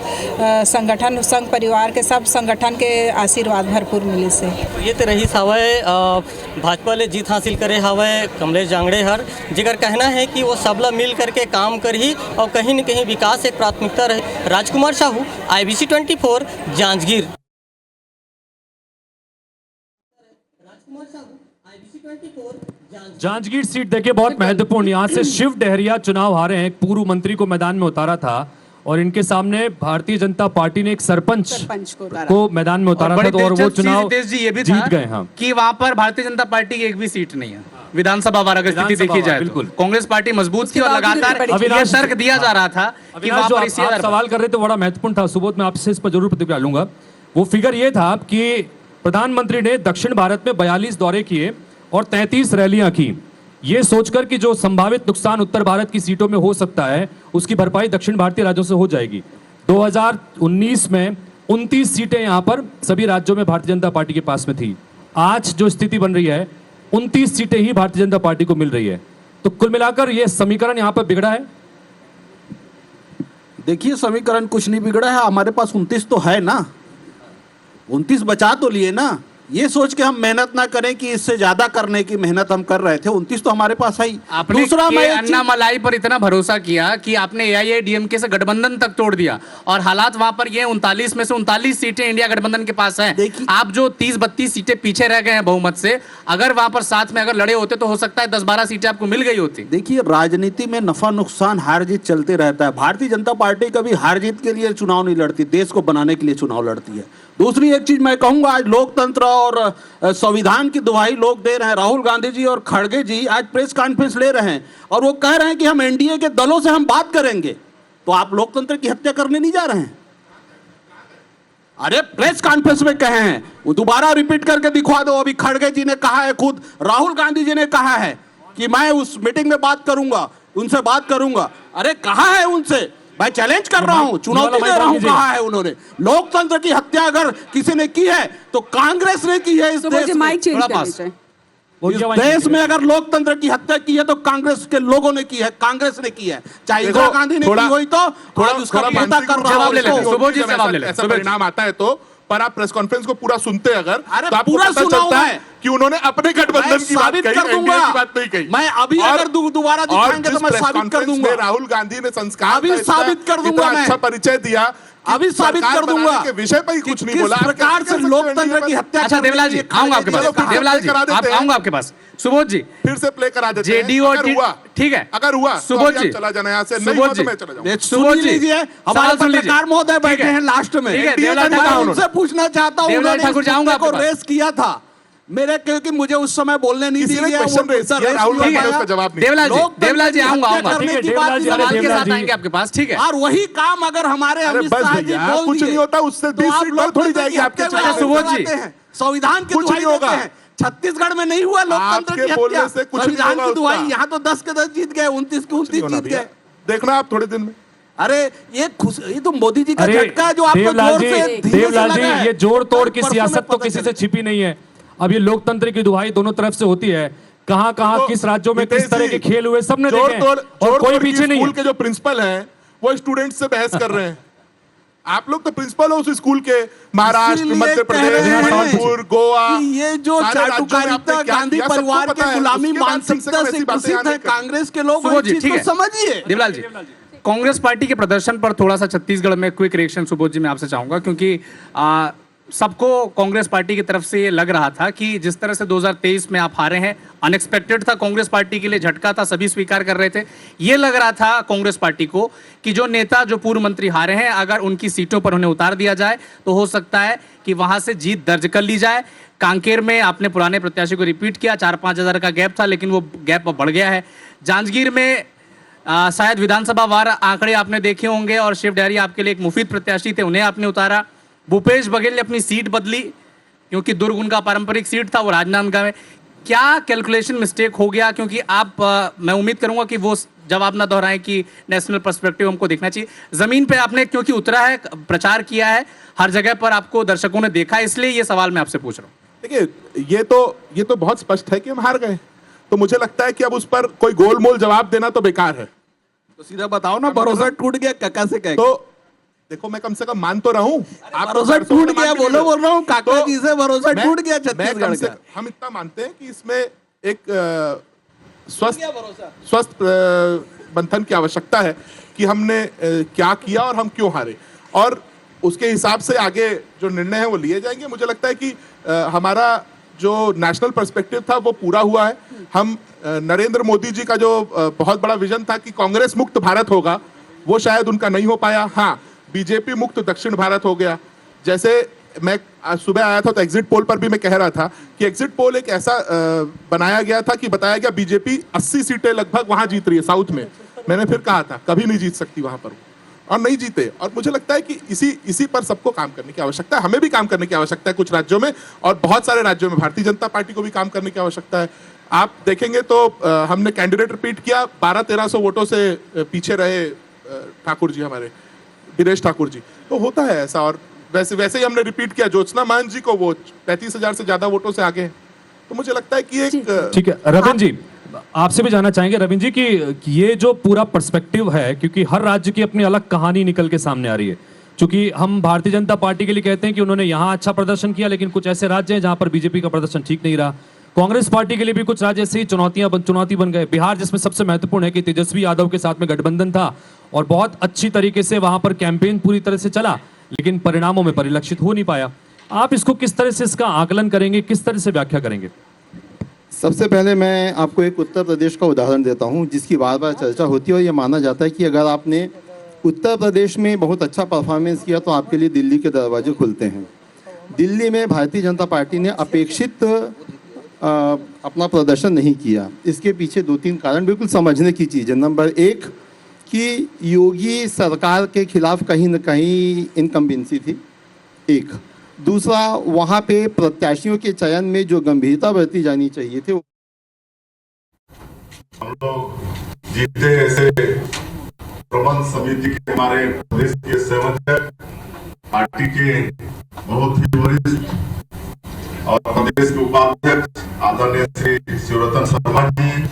संघ परिवार के सब संगठन के आशीर्वाद भरपूर मिले से। ये तो रही हवे भाजपा ले जीत हासिल करे हवे कमलेश जांगड़े हर, जिगर कहना है कि वो सबला मिल करके काम कर ही और कहीं न कहीं विकास एक प्राथमिकता रहे। राजकुमार साहू, IBC 24 जांजगीर। जांजगीर सीट देखिए बहुत महत्वपूर्ण, यहाँ से शिव डहरिया चुनाव हारे हैं। एक पूर्व मंत्री को मैदान में उतारा था और इनके सामने भारतीय जनता पार्टी ने एक सरपंच को मैदान में उतारा था, तो और वो चुनाव ये भी जीत गए। हाँ, कि वहां पर भारतीय जनता पार्टी की एक भी सीट नहीं है विधानसभा वार अगर स्थिति देखी जाए। बिल्कुल कांग्रेस पार्टी मजबूत थी और लगातार ये तर्क दिया जा रहा था कि वहां पर इसी सवाल कर रहे थे, बड़ा महत्वपूर्ण था। सुबोध, मैं आपसे इस पर जरूर प्रतिक्रिया लूंगा। वो फिगर ये था कि प्रधानमंत्री ने दक्षिण भारत में 42 दौरे किए और 33 रैलियां की, ये सोचकर कि जो संभावित नुकसान उत्तर भारत की सीटों में हो सकता है उसकी भरपाई दक्षिण भारतीय राज्यों से हो जाएगी। 2019 में 29 सीटें यहां पर सभी राज्यों में भारतीय जनता पार्टी के पास में थी। आज जो स्थिति बन रही है 29 सीटें ही भारतीय जनता पार्टी को मिल रही है। तो कुल मिलाकर ये समीकरण यहां पर बिगड़ा है। देखिए समीकरण कुछ नहीं बिगड़ा है, हमारे पास 29 तो है ना, 29 बचा तो लिए ना। ये सोच के हम मेहनत ना करें कि इससे ज्यादा करने की मेहनत हम कर रहे थे, 29 तो हमारे पास है ही। आपने दूसरा अन्ना मलाई पर इतना भरोसा किया कि आपने AIADMK से गठबंधन तक तोड़ दिया और हालात वहां पर ये 39 में से 39 सीटें इंडिया गठबंधन के पास हैं। आप जो 30-32 सीटें पीछे रह गए हैं बहुमत से, अगर वहां पर साथ में अगर लड़े होते तो हो सकता है 10-12 सीटें आपको मिल गई होती। देखिए राजनीति में नफा नुकसान हार जीत चलते रहता है। भारतीय जनता पार्टी कभी हार जीत के लिए चुनाव नहीं लड़ती, देश को बनाने के लिए चुनाव लड़ती है। दूसरी एक चीज मैं कहूंगा, आज लोकतंत्र और संविधान की दुहाई लोग दे रहे हैं। राहुल गांधी जी और खड़गे जी आज प्रेस कॉन्फ्रेंस ले रहे हैं और वो कह रहे हैं कि हम एनडीए के दलों से हम बात करेंगे। तो आप लोकतंत्र की हत्या करने नहीं जा रहे हैं? अरे प्रेस कॉन्फ्रेंस में कहे हैं, वो दोबारा रिपीट करके दिखवा दो। अभी खड़गे जी ने कहा है, खुद राहुल गांधी जी ने कहा है कि मैं उस मीटिंग में बात करूंगा, उनसे बात करूंगा। अरे कहा है उनसे, मैं चैलेंज कर रहा हूं, चुनौती दे रहा हूं, कहा है उन्होंने। लोकतंत्र की हत्या अगर किसी ने की है तो कांग्रेस ने की है। इस देश में अगर लोकतंत्र की हत्या की है तो कांग्रेस के लोगों ने की है, कांग्रेस ने की है। चाहे इंदिरा गांधी ने की हुई तो उसका पता कर रहा हूं। ऐसा परिणाम आता है तो पर आप प्रेस कॉन्फ्रेंस को पूरा सुनते अगर अरे तो आपको पूरा पता सुना चलता हुआ है है कि उन्होंने अपने गठबंधन मैं की बात साबित कही, कर दूंगा। एनडीए की बात नहीं कही। मैं अभी और- अगर दोबारा और दिखाएंगे तो जिस मैं प्रेस साबित कर कॉन्फ्रेंस दूंगा। में राहुल गांधी ने संस्कार अभी का इतना- साबित कर दूंगा इतना मैं। अच्छा परिचय दिया कि अभी साबित सरकार कर दूंगा बनाने के विषय पर ही कुछ नहीं किस बोला। आप प्रकार कैसे से कर सकते हो लोकतंत्र एनडीए की पर? हत्या अच्छा करने देवलाल के जी, लिए आऊंगा आपके खड़े पास। दिए। देवलाल जी, करा देते आप हैं। आऊंगा आपके पास। सुबोध जी, फिर से प्ले करा देते हैं। जेडीयू और अगर हुआ ठीक है, अगर हुआ तो सुबोध अभी आप जी, चला जाना यहाँ से, नहीं सुबोध हुआ तो जी, मैं चला जाऊंगा। सुन सुबोध जी, लीजिए हमारे सवाल सुन लीजिए। पत्रकार महोदय बैठे ठीक है। हैं लास्ट में। ठीक है, एनडीए देवलाल का ठाकुर, नेता उनसे पूछना चाहता हूँ देवलाल उन्होंने ठाकुर इस जी, आऊंगा मुद्दे को आपके पास। रेस किया था मेरे, क्योंकि मुझे उस समय बोलने नहीं किसी दिया ने गया, क्वेश्चन वो रेस किया, रेस राहुल नहीं गांधी ने पाया। उसका जवाब नहीं देवलाल जी, लोकतंत्र देवलाल जी, की आऊंगा, हत्या आऊंगा। करने ठीक है, की देवलाल बात जी, इस अरे सवाल के देवलाल साथ जी। आएंगे आपके पास, ठीक है। और वही काम अगर हमारे अरे अमित बस शाह जी भैया, बोल कुछ दिए, नहीं होता, उससे तो 20 आप सीट बढ़ थोड़ी लोकतंत्र जाएगी की आपके हत्या चुनाव को सुबोध जी। कराते हैं। संविधान की कुछ दुहाई नहीं होगा। देते हैं। छत्तीसगढ़ में नहीं हुआ लोकतंत्र आपके की बोलने हत्या, से कुछ नहीं संविधान होगा की दुहाई उसका। यहाँ तो 10 के 10 जीत गए, 29 के 29 होना जीत भैया। गए। देखना आप थोड़े दिन में। अरे ये तो मोदी जी का अरे झटका है जो आपको देवलाल जोर जी, से धीरे से देवलाल जी, लगा है। ये जोड़ तोड़ की परसों में सियासत तो पता किसी से चलेगा। छिपी नहीं है। अब ये लोकतंत्र की दुहाई दोनों तरफ से होती है। कहां कहां तो किस राज्यों में किस हितेश तरह जी, के खेल हुए सबने जोड़ देखे तोड़- हैं। और जोड़ कोई तोड़ की पीछे नहीं स्कूल है। के जो प्रिंसिपल हैं वो स्टूडेंट्स से बहस कर रहे हैं। आप लोग तो प्रिंसिपल हो उस स्कूल के, महाराष्ट्र, इसीलिए मध्य कह रहे प्रदेश, हैं मणिपुर, गोवा, कि ये जो सारे राज्यों में आपने चाटुकारिता क्या गांधी किया, सबको परिवार पता के है। गुलामी उसके बाद कम मानसिकता कम से ऐसी बातें ग्रसित यहाँ है नहीं करनी। कांग्रेस के लोग, सुबोध वो जी, चीज ठीक को है। समझिए। देवलाल जी, कांग्रेस पार्टी के प्रदर्शन पर थोड़ा सा छत्तीसगढ़ में क्विक रिएक्शन सुबोध जी मैं आपसे चाहूंगा, क्योंकि सबको कांग्रेस पार्टी की तरफ से ये लग रहा था कि जिस तरह से 2023 में आप हारे हैं, अनएक्सपेक्टेड था कांग्रेस पार्टी के लिए, झटका था, सभी स्वीकार कर रहे थे। ये लग रहा था कांग्रेस पार्टी को कि जो नेता, जो पूर्व मंत्री हारे हैं, अगर उनकी सीटों पर उन्हें उतार दिया जाए तो हो सकता है कि वहां से जीत दर्ज कर ली जाए। कांकेर में आपने पुराने प्रत्याशी को रिपीट किया, 4-5 हजार का गैप था, लेकिन वो गैप अब बढ़ गया है। जांजगीर में शायद विधानसभा वार आंकड़े आपने देखे होंगे और शिव डैरी आपके लिए एक मुफीद प्रत्याशी थे, उन्हें आपने उतारा। भूपेश बघेल ने अपनी सीट बदली क्योंकि दुर्ग उनका पारंपरिक सीट था, वो राजनांदगांव है। क्या कैलकुलेशन मिस्टेक हो गया? क्योंकि आप मैं उम्मीद करूंगा कि वो जवाब ना दोहराएं कि नेशनल पर्सपेक्टिव हमको देखना चाहिए। जमीन पे आपने क्योंकि उतरा है, प्रचार किया है, हर जगह पर आपको दर्शकों ने देखा है, इसलिए ये सवाल मैं आपसे पूछ रहा हूँ। देखिए, ये तो बहुत स्पष्ट है कि हम हार गए, तो मुझे लगता है कि अब उस पर कोई गोलमोल जवाब देना तो बेकार है। तो सीधा बताओ ना, भरोसा टूट गया, कैसे कहें? तो देखो, मैं कम से कम मान तो रहा हूँ। भरोसा टूट गया, बोल रहा हूँ काका जी से, भरोसा टूट गया छत्तीसगढ़ का। हम इतना मानते हैं कि इसमें एक स्वस्थ मंथन की आवश्यकता है कि हमने क्या किया और हम क्यों हारे, और उसके हिसाब से आगे जो निर्णय है वो लिए जाएंगे। मुझे लगता है कि हमारा जो नेशनल पर्सपेक्टिव था वो पूरा हुआ है। हम नरेंद्र मोदी जी का जो बहुत बड़ा विजन था कि कांग्रेस मुक्त भारत होगा, वो शायद उनका नहीं हो पाया। हाँ, बीजेपी मुक्त दक्षिण भारत हो गया। जैसे मैं आज सुबह आया था तो एग्जिट पोल पर भी मैं कह रहा था कि एग्जिट पोल एक ऐसा बनाया गया था कि बताया गया बीजेपी 80 सीटें लगभग वहां जीत रही है साउथ में। मैंने फिर कहा था कभी नहीं जीत सकती वहां पर, और नहीं जीते। और मुझे लगता है कि इसी पर सबको काम करने की आवश्यकता है। हमें भी काम करने की आवश्यकता है कुछ राज्यों में, और बहुत सारे राज्यों में भारतीय जनता पार्टी को भी काम करने की आवश्यकता है। आप देखेंगे तो हमने कैंडिडेट रिपीट किया, 1200-1300 वोटों से पीछे रहे ठाकुर जी, हमारे दिनेश ठाकुर जी। तो होता है ऐसा, और वैसे ही हमने रिपीट किया ज्योत्सना मान जी को, वो 35,000 से ज्यादा वोटों से आगे हैं। तो मुझे लगता है कि एक ठीक है। रविंद्र जी, आपसे भी जानना चाहेंगे रविंद्र जी कि ये जो पूरा पर्सपेक्टिव है, क्योंकि हर राज्य की अपनी अलग कहानी निकल के सामने आ रही है। क्योंकि हम भारतीय जनता पार्टी के लिए कहते हैं कि उन्होंने यहाँ अच्छा प्रदर्शन किया, लेकिन कुछ ऐसे राज्य हैं जहां पर बीजेपी का प्रदर्शन ठीक नहीं रहा। कांग्रेस पार्टी के लिए भी कुछ राज्य ऐसे ही चुनौती बन गए। बिहार, जिसमें सबसे महत्वपूर्ण है कि तेजस्वी यादव के साथ में गठबंधन था और बहुत अच्छी तरीके से वहां पर कैंपेन पूरी तरह से चला, लेकिन परिणामों में परिलक्षित हो नहीं पाया। आप इसको किस तरह से इसका आकलन करेंगे, किस तरह से व्याख्या करेंगे? सबसे पहले मैं आपको एक उत्तर प्रदेश का उदाहरण देता हूं, जिसकी बार बार चर्चा होती है, और ये माना जाता है कि अगर आपने उत्तर प्रदेश में बहुत अच्छा परफॉर्मेंस किया तो आपके लिए दिल्ली के दरवाजे खुलते हैं। दिल्ली में भारतीय जनता पार्टी ने अपेक्षित अपना प्रदर्शन नहीं किया। इसके पीछे 2-3 कारण बिल्कुल समझने की चीज़ है। नंबर 1 कि योगी सरकार के खिलाफ कहीं न कहीं इनकम्बेंसी थी, एक। दूसरा, वहाँ पे प्रत्याशियों के चयन में जो गंभीरता बरती जानी चाहिए थी, हम लोग जीते ऐसे प्रबंध समिति के हमारे प्रदेश के संयोजक, पार्टी के बहुत ही वरिष्ठ और प्रदेश के उपाध्यक्ष आदरणीय श्री शिवरतन शर्मा जी,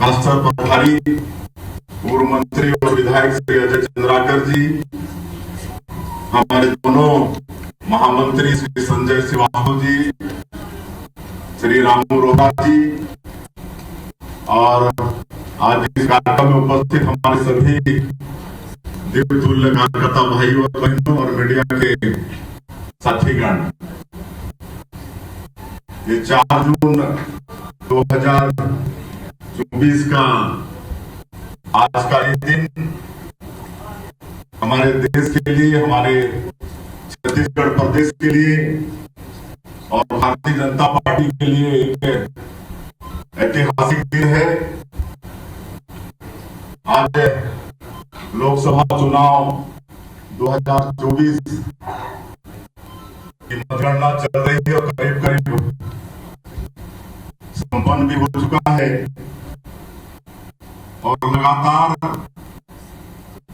मास्टर प्रभारी पूर्व मंत्री और विधायक श्री अजय चंद्राकर जी, हमारे दोनों महामंत्री श्री संजय श्रीवास्तव जी, श्री रामू रोहरा जी और आज इस कार्यक्रम में उपस्थित हमारे सभी दिव्यतुल्य कार्यकर्ता भाई और बहनों और मीडिया के साथीगण, ये 4 जून 2024 का आज का ये दिन हमारे देश के लिए, हमारे छत्तीसगढ़ प्रदेश के लिए और भारतीय जनता पार्टी के लिए एक ऐतिहासिक दिन है। आज लोकसभा चुनाव 2024 की मतगणना चल रही है और करीब करीब संपन्न भी हो चुका है और लगातार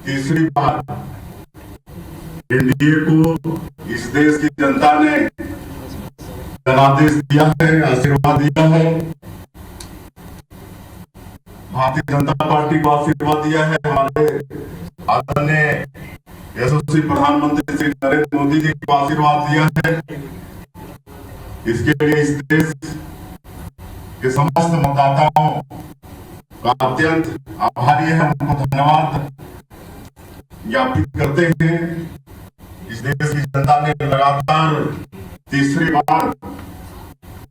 तीसरी बार एनडीए को इस देश की जनता ने जनादेश दिया है, आशीर्वाद दिया है। भारतीय जनता पार्टी को आशीर्वाद दिया है, हमारे आदरणीय यशस्वी प्रधानमंत्री श्री नरेंद्र मोदी जी को आशीर्वाद दिया है। इसके लिए इस देश के समस्त मतदाताओं का अत्यंत आभारी है, उनको धन्यवाद ज्ञापित करते हैं। इस देश की जनता ने लगातार तीसरी बार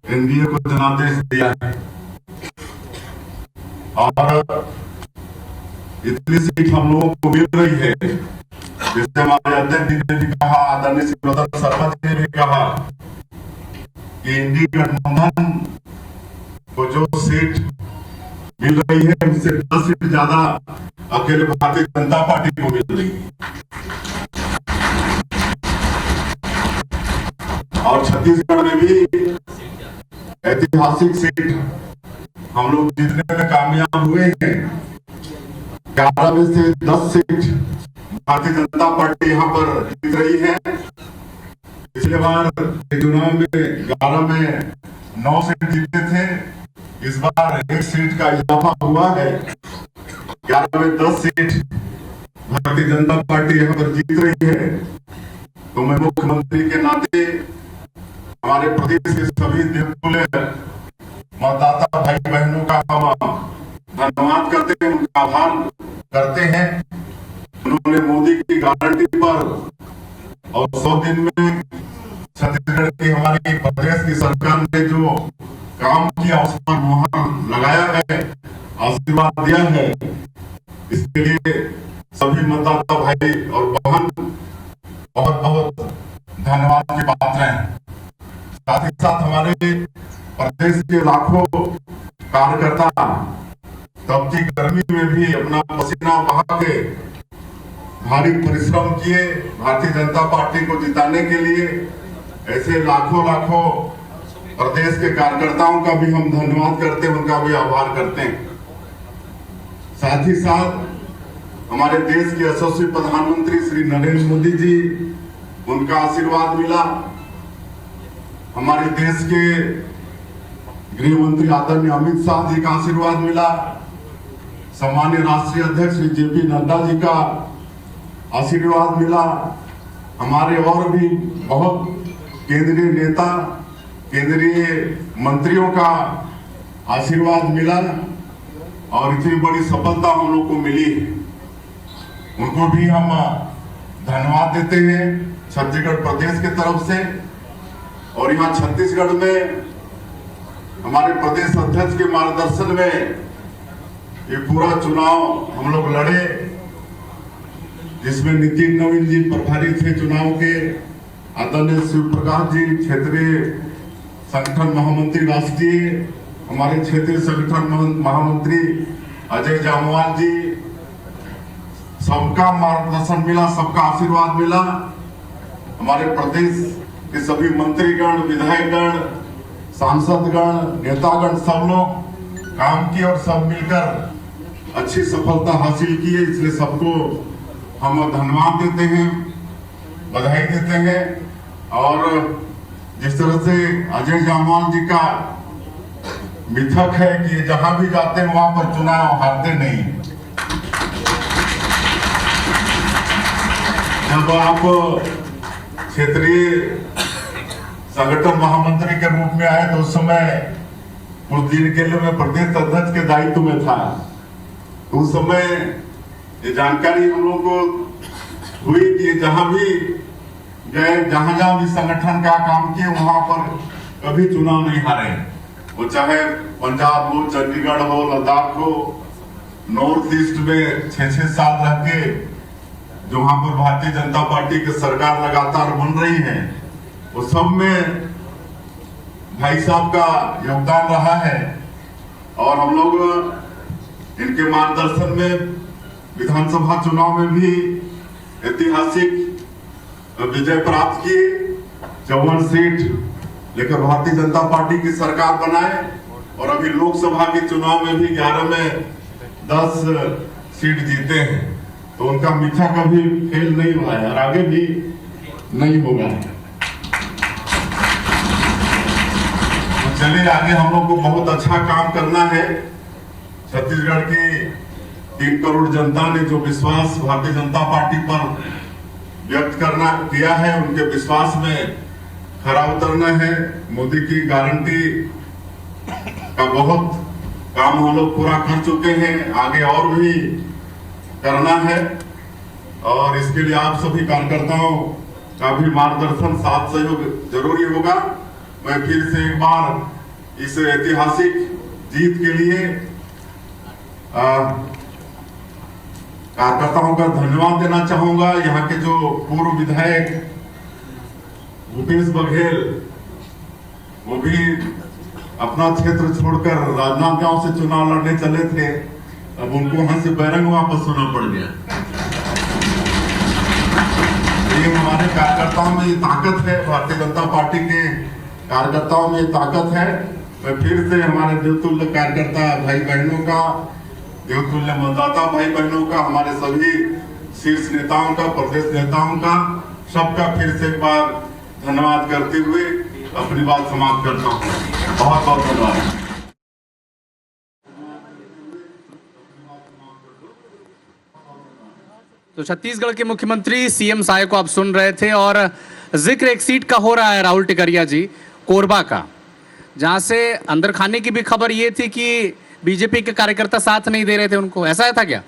एनडीए को जनादेश दिया है और इतनी सीट हम लोगों को मिल रही है, जिससे हमारे अध्यक्ष जी ने भी कहा, आदरणीय श्री प्रधान शर्मा जी ने भी कहा कि इंडी गठबंधन को जो सीट मिल रही है उससे 10 सीट ज्यादा अकेले भारतीय जनता पार्टी को मिल रही है और छत्तीसगढ़ में भी ऐतिहासिक सीट हम लोग जीतने में कामयाब हुए हैं। 11 में से 10 सीट भारतीय जनता पार्टी यहाँ पर जीत रही है। पिछले बार चुनाव में 11 में 9 सीट जीते थे, इस बार 1 सीट का इजाफा हुआ है। 11 में 10 सीट भारतीय जनता पार्टी यहाँ पर जीत रही है। तो मैं मुख्यमंत्री के नाते हमारे प्रदेश के सभी दिव्यतुल्य मतदाता भाई बहनों का हम धन्यवाद करते हैं, उनका आभार करते हैं। उन्होंने मोदी की गारंटी पर और 100 दिन में छत्तीसगढ़ की हमारी प्रदेश की सरकार ने जो काम किया उस पर मुहर लगाया है, आशीर्वाद दिया है। इसके लिए सभी मतदाता भाई और बहन बहुत बहुत धन्यवाद के पात्र हैं। साथ ही साथ हमारे प्रदेश के लाखों कार्यकर्ता तपती गर्मी में भी अपना पसीना बहा के भारी परिश्रम किए भारतीय जनता पार्टी को जिताने के लिए। ऐसे लाखों लाखों प्रदेश के कार्यकर्ताओं का भी हम धन्यवाद करते हैं, उनका भी आभार करते हैं। साथ ही साथ हमारे देश के यशस्वी प्रधानमंत्री श्री नरेंद्र मोदी जी, उनका आशीर्वाद मिला। हमारे देश के गृह मंत्री आदरणीय अमित शाह जी का आशीर्वाद मिला। सम्मान्य राष्ट्रीय अध्यक्ष श्री जेपी नड्डा जी का आशीर्वाद मिला। हमारे और भी बहुत केंद्रीय नेता, केंद्रीय मंत्रियों का आशीर्वाद मिला और इतनी बड़ी सफलता हम लोग को मिली। उनको भी हम धन्यवाद देते हैं छत्तीसगढ़ प्रदेश की तरफ से। और यहाँ छत्तीसगढ़ में हमारे प्रदेश अध्यक्ष के मार्गदर्शन में ये पूरा चुनाव हम लोग लड़े, जिसमें नितिन नवीन जी प्रभारी थे चुनाव के, आदरणीय शिव प्रकाश जी क्षेत्रीय संगठन महामंत्री राष्ट्रीय, हमारे क्षेत्रीय संगठन महामंत्री अजय जामवाल जी, सबका मार्गदर्शन मिला, सबका आशीर्वाद मिला। हमारे प्रदेश के सभी मंत्रीगण, विधायकगण, सांसदगण, नेतागण सब लोग काम किए और सब मिलकर अच्छी सफलता हासिल की है। इसलिए सबको हम धन्यवाद देते हैं, बधाई देते हैं। और जिस तरह से अजय जामवाल जी का मिथक है कि जहां भी जाते हैं वहां पर चुनाव हारते नहीं। जब आप क्षेत्रीय संगठन महामंत्री के रूप में आए तो उस समय कुछ दिन के लिए मैं प्रदेश अध्यक्ष के दायित्व में था। उस समय ये जानकारी हम लोग को हुई कि जहां भी गए, जहां जहां भी संगठन का काम किए, वहां पर कभी चुनाव नहीं हारे। वो चाहे पंजाब हो, चंडीगढ़ हो, लद्दाख हो, नॉर्थ ईस्ट में 6-6 साल रह के जो वहां पर भारतीय जनता पार्टी की सरकार लगातार बन रही है, वो सब में भाई साहब का योगदान रहा है। और हम लोग इनके मार्गदर्शन में विधानसभा चुनाव में भी ऐतिहासिक विजय प्राप्त किए। 54 सीट लेकर भारतीय जनता पार्टी की सरकार बनाए और अभी लोकसभा के चुनाव में भी 11 में 10 सीट जीते हैं। तो उनका मीठा कभी फेल नहीं हुआ है और आगे भी नहीं होगा। तो चलिए आगे हम लोग को बहुत अच्छा काम करना है। छत्तीसगढ़ की 3 करोड़ जनता ने जो विश्वास भारतीय जनता पार्टी पर व्यक्त किया है, उनके विश्वास में खरा उतरना है। मोदी की गारंटी का बहुत काम हम लोग पूरा कर चुके हैं, आगे और भी करना है। और इसके लिए आप सभी कार्यकर्ताओं का भी मार्गदर्शन, साथ सहयोग जरूरी होगा। मैं फिर से एक बार इस ऐतिहासिक जीत के लिए कार्यकर्ताओं का धन्यवाद देना चाहूंगा। यहाँ के जो पूर्व विधायक भूपेश बघेल, वो भी अपना क्षेत्र छोड़कर राजनांदगांव से चुनाव लड़ने चले थे, अब उनको वहां से बैरंग वापस होना पड़ गया। ये हमारे कार्यकर्ताओं में ये ताकत है, भारतीय जनता पार्टी के कार्यकर्ताओं में ये ताकत है। मैं फिर से हमारे देवतुल्य कार्यकर्ता भाई बहनों का, देवतुल्य मतदाता भाई बहनों का, हमारे सभी शीर्ष नेताओं का, प्रदेश नेताओं का, सबका फिर से एक बार धन्यवाद करते हुए अपनी बात समाप्त करता हूँ। बहुत बहुत धन्यवाद। तो छत्तीसगढ़ के मुख्यमंत्री सीएम साय को आप सुन रहे थे और जिक्र एक सीट का हो रहा है राहुल टिकरिया जी, कोरबा का, जहां से अंदर खाने की भी खबर ये थी कि बीजेपी के कार्यकर्ता साथ नहीं दे रहे थे उनको, ऐसा था क्या?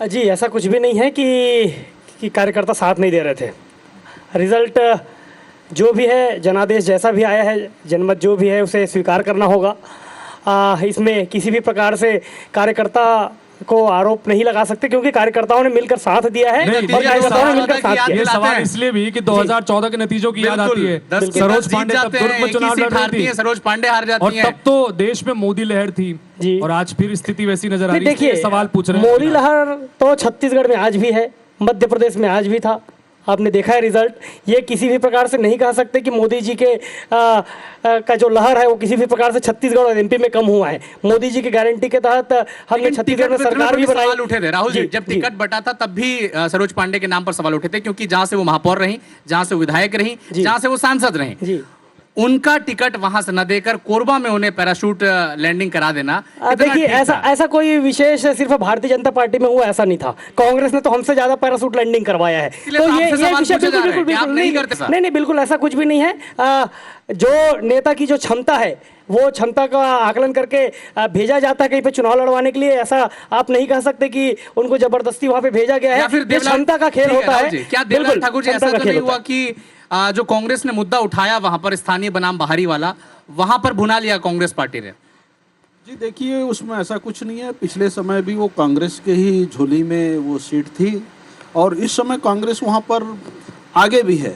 जी ऐसा कुछ भी नहीं है कि कार्यकर्ता साथ नहीं दे रहे थे। रिजल्ट जो भी है, जनादेश जैसा भी आया है, जनमत जो भी है, उसे स्वीकार करना होगा। इसमें किसी भी प्रकार से कार्यकर्ता को आरोप नहीं लगा सकते, क्योंकि कार्यकर्ताओं ने मिलकर साथ दिया है और कार्यकर्ताओं ने मिलकर साथ किया। ये सवाल इसलिए भी कि 2014 के नतीजों की याद आती है। सरोज पांडे तब दुर्ग में चुनाव लड़ रही थी, सरोज पांडे हार जाती हैं, और तब तो देश में मोदी लहर थी और आज फिर स्थिति वैसी नजर आ रही है। देखिए, सवाल पूछ रहे हैं, मोदी लहर तो छत्तीसगढ़ में आज भी है, मध्य प्रदेश में आज भी था, आपने देखा है रिजल्ट। ये किसी भी प्रकार से नहीं कह सकते कि मोदी जी के का जो लहर है वो किसी भी प्रकार से छत्तीसगढ़ और एमपी में कम हुआ है। मोदी जी की गारंटी के तहत हमने छत्तीसगढ़ में सरकार भी बनाई। सवाल उठे थे राहुल जी, जब टिकट बटा था तब भी सरोज पांडे के नाम पर सवाल उठे थे, क्योंकि जहां से वो महापौर रही, जहां से वो विधायक रही, जहां से वो सांसद रही, उनका टिकट वहां से न देकर कोरबा में उन्हें पैराशूट लैंडिंग करा देना। देखिए, ऐसा कोई विशेष सिर्फ भारतीय जनता पार्टी में हुआ ऐसा नहीं था। कांग्रेस ने तो हमसे ज्यादा पैराशूट लैंडिंग करवाया है। तो ये विषय बिल्कुल नहीं, बिल्कुल ऐसा कुछ भी नहीं है। जो नेता की जो क्षमता है, वो क्षमता का आकलन करके भेजा जाता है कहीं पे चुनाव लड़वाने के लिए। ऐसा आप नहीं कह सकते कि उनको जबरदस्ती वहां पे भेजा गया है। क्षमता का खेल होता है। क्या देवलाल ठाकुर जी, ऐसा तो नहीं हुआ कि जो कांग्रेस ने मुद्दा उठाया वहां पर स्थानीय बनाम बाहरी वाला, वहां पर भुना लिया कांग्रेस पार्टी ने? जी देखिए, उसमें ऐसा कुछ नहीं है। पिछले समय भी वो कांग्रेस के ही झोली में वो सीट थी और इस समय कांग्रेस वहां पर आगे भी है,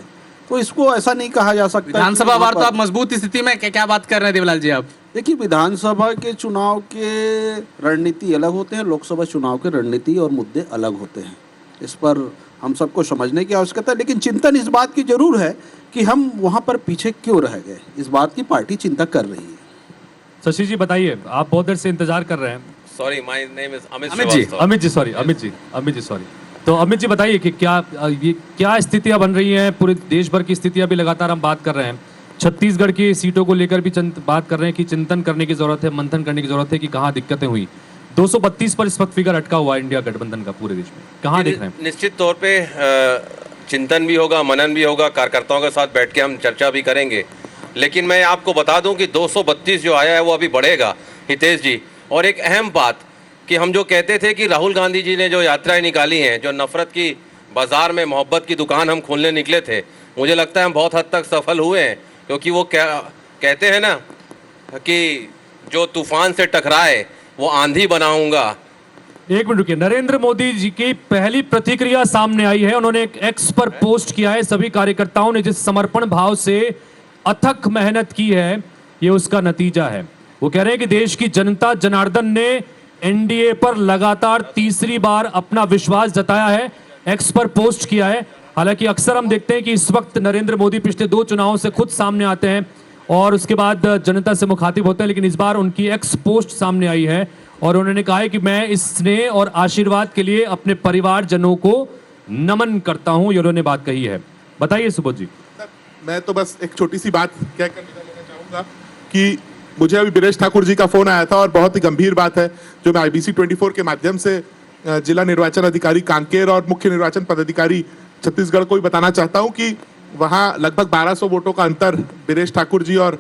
तो इसको ऐसा नहीं कहा जा सकता। विधानसभा वार तो आप मजबूत स्थिति में क्या बात कर रहे हैं देवलाल जी आप? देखिए, विधानसभा के चुनाव के रणनीति अलग होते हैं, लोकसभा चुनाव के रणनीति और मुद्दे अलग होते हैं। इस पर हम सबको समझने की आवश्यकता है, लेकिन चिंतन इस बात की जरूर है कि हम वहां पर पीछे क्यों रह गए, इस बात की पार्टी चिंता कर रही है। शशि जी बताइए, आप बहुत देर से इंतजार कर रहे हैं। Sorry, my name is Amit ji, sorry. तो अमित जी बताइए कि क्या स्थितियां बन रही हैं, पूरे देश भर की स्थितियां भी लगातार हम बात कर रहे हैं, छत्तीसगढ़ की सीटों को लेकर भी बात कर रहे हैं कि चिंतन करने की जरूरत है, मंथन करने की जरूरत है कि कहाँ दिक्कतें हुई। 232 पर इस वक्त फिगर अटका हुआ है इंडिया गठबंधन का पूरे देश में, कहाँ देख रहे हैं? निश्चित तौर पे चिंतन भी होगा, मनन भी होगा, कार्यकर्ताओं के साथ बैठ के हम चर्चा भी करेंगे। लेकिन मैं आपको बता दूं कि 232 जो आया है वो अभी बढ़ेगा, हितेश जी। और एक अहम बात कि हम जो कहते थे कि राहुल गांधी जी ने जो यात्राएं निकाली हैं, जो नफ़रत की बाज़ार में मोहब्बत की दुकान हम खोलने निकले थे, मुझे लगता है हम बहुत हद तक सफल हुए हैं। क्योंकि वो कहते हैं ना कि जो तूफान से टकराए वो आंधी बनाऊंगा। एक मिनट रुकिए। नरेंद्र मोदी जी की पहली प्रतिक्रिया सामने आई है। उन्होंने एक एक्स पर पोस्ट किया है, सभी कार्यकर्ताओं ने जिस समर्पण भाव से अथक मेहनत की है ये उसका नतीजा है। वो कह रहे हैं कि देश की जनता जनार्दन ने एनडीए पर लगातार तीसरी बार अपना विश्वास जताया है, एक्स पर पोस्ट किया है। हालांकि अक्सर हम देखते हैं कि इस वक्त नरेंद्र मोदी पिछले 2 चुनावों से खुद सामने आते हैं और उसके बाद जनता से मुखातिब होते हैं, लेकिन इस बार उनकी एक्स पोस्ट सामने आई है और उन्होंने कहा है कि मैं इस स्नेह और आशीर्वाद के लिए अपने परिवारजनों को नमन करता हूं। ये उन्होंने बात कही है। बताइए सुबोध जी। मैं तो बस एक छोटी सी बात कहकर लेना चाहूंगा कि मुझे अभी बीरेश ठाकुर जी का फोन आया था और बहुत ही गंभीर बात है जो मैं IBC 24 के माध्यम से जिला निर्वाचन अधिकारी कांकेर और मुख्य निर्वाचन पदाधिकारी छत्तीसगढ़ को भी बताना चाहता हूं कि वहां लगभग 1200 वोटों का अंतर बीरेश ठाकुर जी और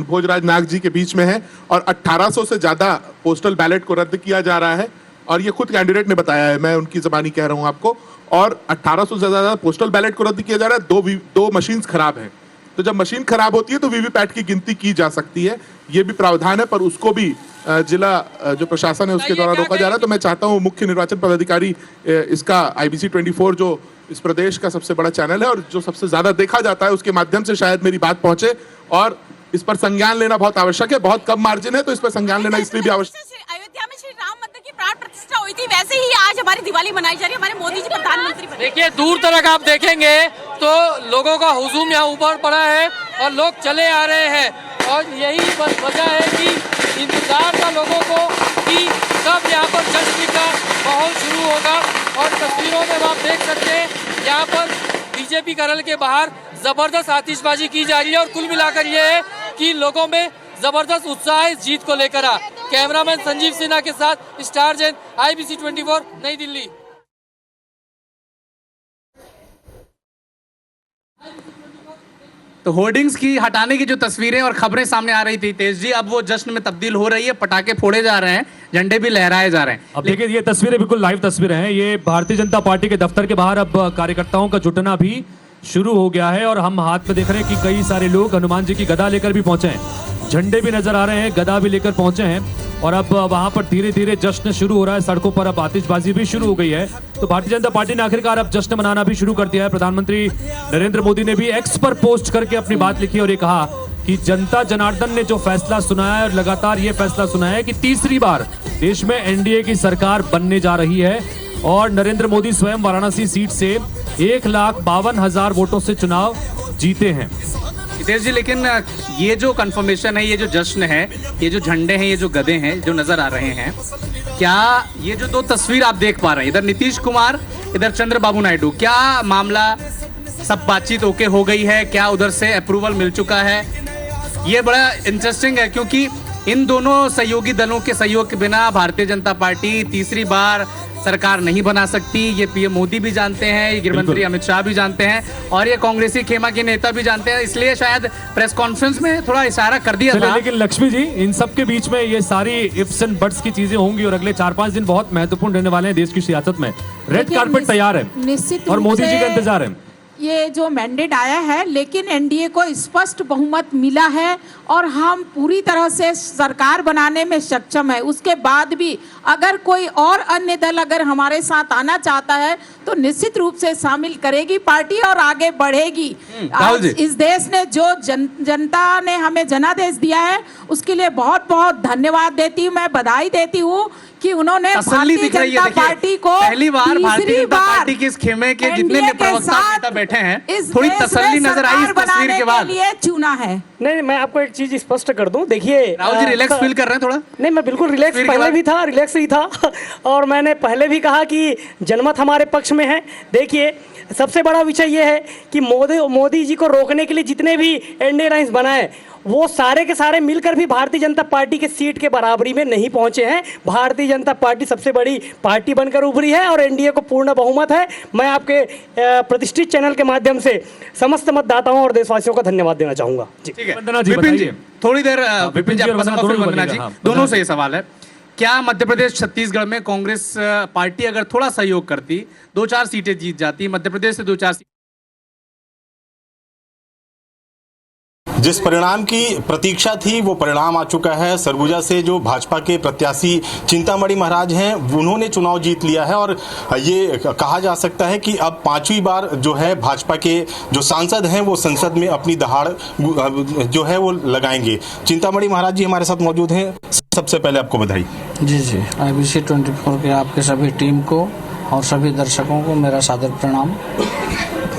भोजराज नाग जी के बीच में है और 1800 से ज्यादा पोस्टल बैलेट को रद्द किया जा रहा है और ये खुद कैंडिडेट ने बताया है, मैं उनकी जबानी कह रहा हूं आपको। और 1800 से ज्यादा पोस्टल बैलेट को रद्द किया जा रहा है। दो मशीन्स खराब हैं, तो जब मशीन खराब होती है तो वीवीपैट की गिनती की जा सकती है, ये भी प्रावधान है, पर उसको भी जिला जो प्रशासन है उसके द्वारा रोका जा रहा है। तो मैं चाहता हूँ मुख्य निर्वाचन पदाधिकारी इसका IBC 24 जो इस प्रदेश का सबसे बड़ा चैनल है और जो सबसे ज्यादा देखा जाता है उसके माध्यम से शायद मेरी बात पहुंचे और इस पर संज्ञान लेना बहुत आवश्यक है। बहुत कम मार्जिन है तो इस पर संज्ञान लेना इसलिए भी आवश्यक। अयोध्या में श्री राम मंदिर की प्राण प्रतिष्ठा हुई थी, वैसे ही आज हमारी दिवाली मनाई जा रही है। हमारे मोदी जी प्रधानमंत्री बने। देखिए दूर तक आप देखेंगे तो लोगों का हुजूम यहाँ ऊपर पड़ा है और लोग चले आ रहे हैं और यही बस वजह है कि इंतजार था लोगों को कि कब यहाँ पर जश्न का माहौल शुरू होगा। और तस्वीरों में आप देख सकते हैं यहाँ पर बीजेपी कार्यालय के बाहर जबरदस्त आतिशबाजी की जा रही है और कुल मिलाकर ये है कि लोगों में जबरदस्त उत्साह है इस जीत को लेकर। कैमरामैन संजीव सिन्हा के साथ स्टार जैन, IBC 24 नई दिल्ली। तो होर्डिंग्स की हटाने की जो तस्वीरें और खबरें सामने आ रही थी तेज जी, अब वो जश्न में तब्दील हो रही है, पटाखे फोड़े जा रहे हैं, झंडे भी लहराए जा रहे हैं। अब देखिए ये तस्वीरें बिल्कुल लाइव तस्वीरें हैं। ये भारतीय जनता पार्टी के दफ्तर के बाहर अब कार्यकर्ताओं का जुटना भी शुरू हो गया है और हम हाथ में देख रहे हैं कि कई सारे लोग हनुमान जी की गदा लेकर भी पहुंचे हैं, झंडे भी नजर आ रहे हैं, गदा भी लेकर पहुंचे हैं और अब वहां पर धीरे धीरे जश्न शुरू हो रहा है। सड़कों पर अब आतिशबाजी भी शुरू हो गई है। तो भारतीय जनता पार्टी ने आखिरकार अब जश्न मनाना भी शुरू कर दिया है। प्रधानमंत्री नरेंद्र मोदी ने भी एक्स पर पोस्ट करके अपनी बात लिखी और ये कहा कि जनता जनार्दन ने जो फैसला सुनाया है और लगातार ये फैसला सुनाया है कि तीसरी बार देश में एनडीए की सरकार बनने जा रही है और नरेंद्र मोदी स्वयं वाराणसी सीट से 1,52,000 वोटों से चुनाव जीते हैं। हितेश जी, लेकिन ये जो कंफर्मेशन है, ये जो जश्न है, ये जो झंडे हैं, ये जो गधे हैं जो नजर आ रहे हैं, क्या ये जो 2 तस्वीर आप देख पा रहे हैं, इधर नीतीश कुमार, इधर चंद्रबाबू नायडू, क्या मामला सब बातचीत ओके हो गई है? क्या उधर से अप्रूवल मिल चुका है? ये बड़ा इंटरेस्टिंग है क्योंकि इन दोनों सहयोगी दलों के सहयोग के बिना भारतीय जनता पार्टी तीसरी बार सरकार नहीं बना सकती। ये PM मोदी भी जानते हैं, ये गृहमंत्री अमित शाह भी जानते हैं और ये कांग्रेसी खेमा के नेता भी जानते हैं। इसलिए शायद प्रेस कॉन्फ्रेंस में थोड़ा इशारा कर दिया था। लेकिन लक्ष्मी जी, इन सब के बीच में ये सारी इफ्स एंड बट्स की चीजें होंगी और अगले 4-5 दिन बहुत महत्वपूर्ण रहने वाले हैं देश की सियासत में। रेड कार्पेट तैयार है निश्चित और मोदी जी का इंतजार है। ये जो मैंडेट आया है, लेकिन एनडीए को स्पष्ट बहुमत मिला है और हम पूरी तरह से सरकार बनाने में सक्षम है। उसके बाद भी अगर कोई और अन्य दल अगर हमारे साथ आना चाहता है तो निश्चित रूप से शामिल करेगी पार्टी और आगे बढ़ेगी। आज इस देश ने जो जनता ने हमें जनादेश दिया है उसके लिए बहुत बहुत धन्यवाद देती हूँ, मैं बधाई देती हूँ कि उन्होंने भारतीय जनता पार्टी को पहली बार भारतीय जनता पार्टी के इस खेमे के जितने नेता बैठे हैं, थोड़ी तसल्ली नजर आई इस तस्वीर के बाद लिए चुना है। नहीं, मैं आपको एक चीज स्पष्ट कर दूं। देखिए राहुल जी रिलैक्स फील कर रहे हैं थोड़ा? नहीं, मैं बिल्कुल रिलैक्स पहले भी था, रिलैक्स ही था और मैंने पहले भी कहा कि जनमत हमारे पक्ष में है। देखिए सबसे बड़ा विषय ये है कि मोदी जी को रोकने के लिए जितने भी एनडीए लाइंस बनाए वो सारे के सारे मिलकर भी भारतीय जनता पार्टी के सीट के बराबरी में नहीं पहुंचे हैं। भारतीय जनता पार्टी सबसे बड़ी पार्टी बनकर उभरी है और एनडीए को पूर्ण बहुमत है। मैं आपके प्रतिष्ठित चैनल के माध्यम से समस्त मतदाताओं और देशवासियों का धन्यवाद देना चाहूंगा। जी ठीक है वंदना जी, विपिन जी, बताइए। थोड़ी देर विपिन जी और आपका सवाल, वंदना फिर वंदना दोनों जी, बनेगा, हाँ, दोनों वंदना से ये सवाल है। क्या मध्य प्रदेश छत्तीसगढ़ में कांग्रेस पार्टी अगर थोड़ा सहयोग करती 2-4 सीटें जीत जाती, मध्य प्रदेश से 2-4 सीटें? जिस परिणाम की प्रतीक्षा थी वो परिणाम आ चुका है। सरगुजा से जो भाजपा के प्रत्याशी चिंतामणि महाराज हैं उन्होंने चुनाव जीत लिया है और ये कहा जा सकता है कि अब 5वीं बार जो है भाजपा के जो सांसद हैं वो संसद में अपनी दहाड़ जो है वो लगाएंगे। चिंतामणि महाराज जी हमारे साथ मौजूद हैं। सबसे पहले आपको बधाई। जी जी, IBC 24 के आपके सभी टीम को और सभी दर्शकों को मेरा सादर प्रणाम।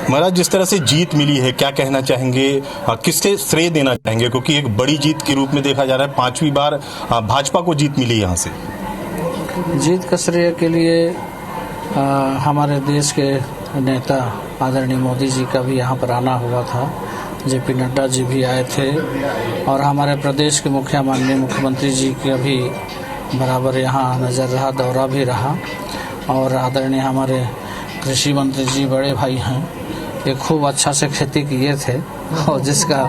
महाराज, जिस तरह से जीत मिली है क्या कहना चाहेंगे, किससे श्रेय देना चाहेंगे, क्योंकि एक बड़ी जीत के रूप में देखा जा रहा है 5वीं बार भाजपा को जीत मिली यहाँ से। जीत का श्रेय के लिए हमारे देश के नेता आदरणीय मोदी जी का भी यहाँ पर आना हुआ था, JP नड्डा जी भी आए थे और हमारे प्रदेश के माननीय मुख्यमंत्री जी का भी बराबर यहाँ नज़र रहा, दौरा भी रहा और आदरणीय हमारे कृषि मंत्री जी बड़े भाई हैं, ये खूब अच्छा से खेती किए थे और जिसका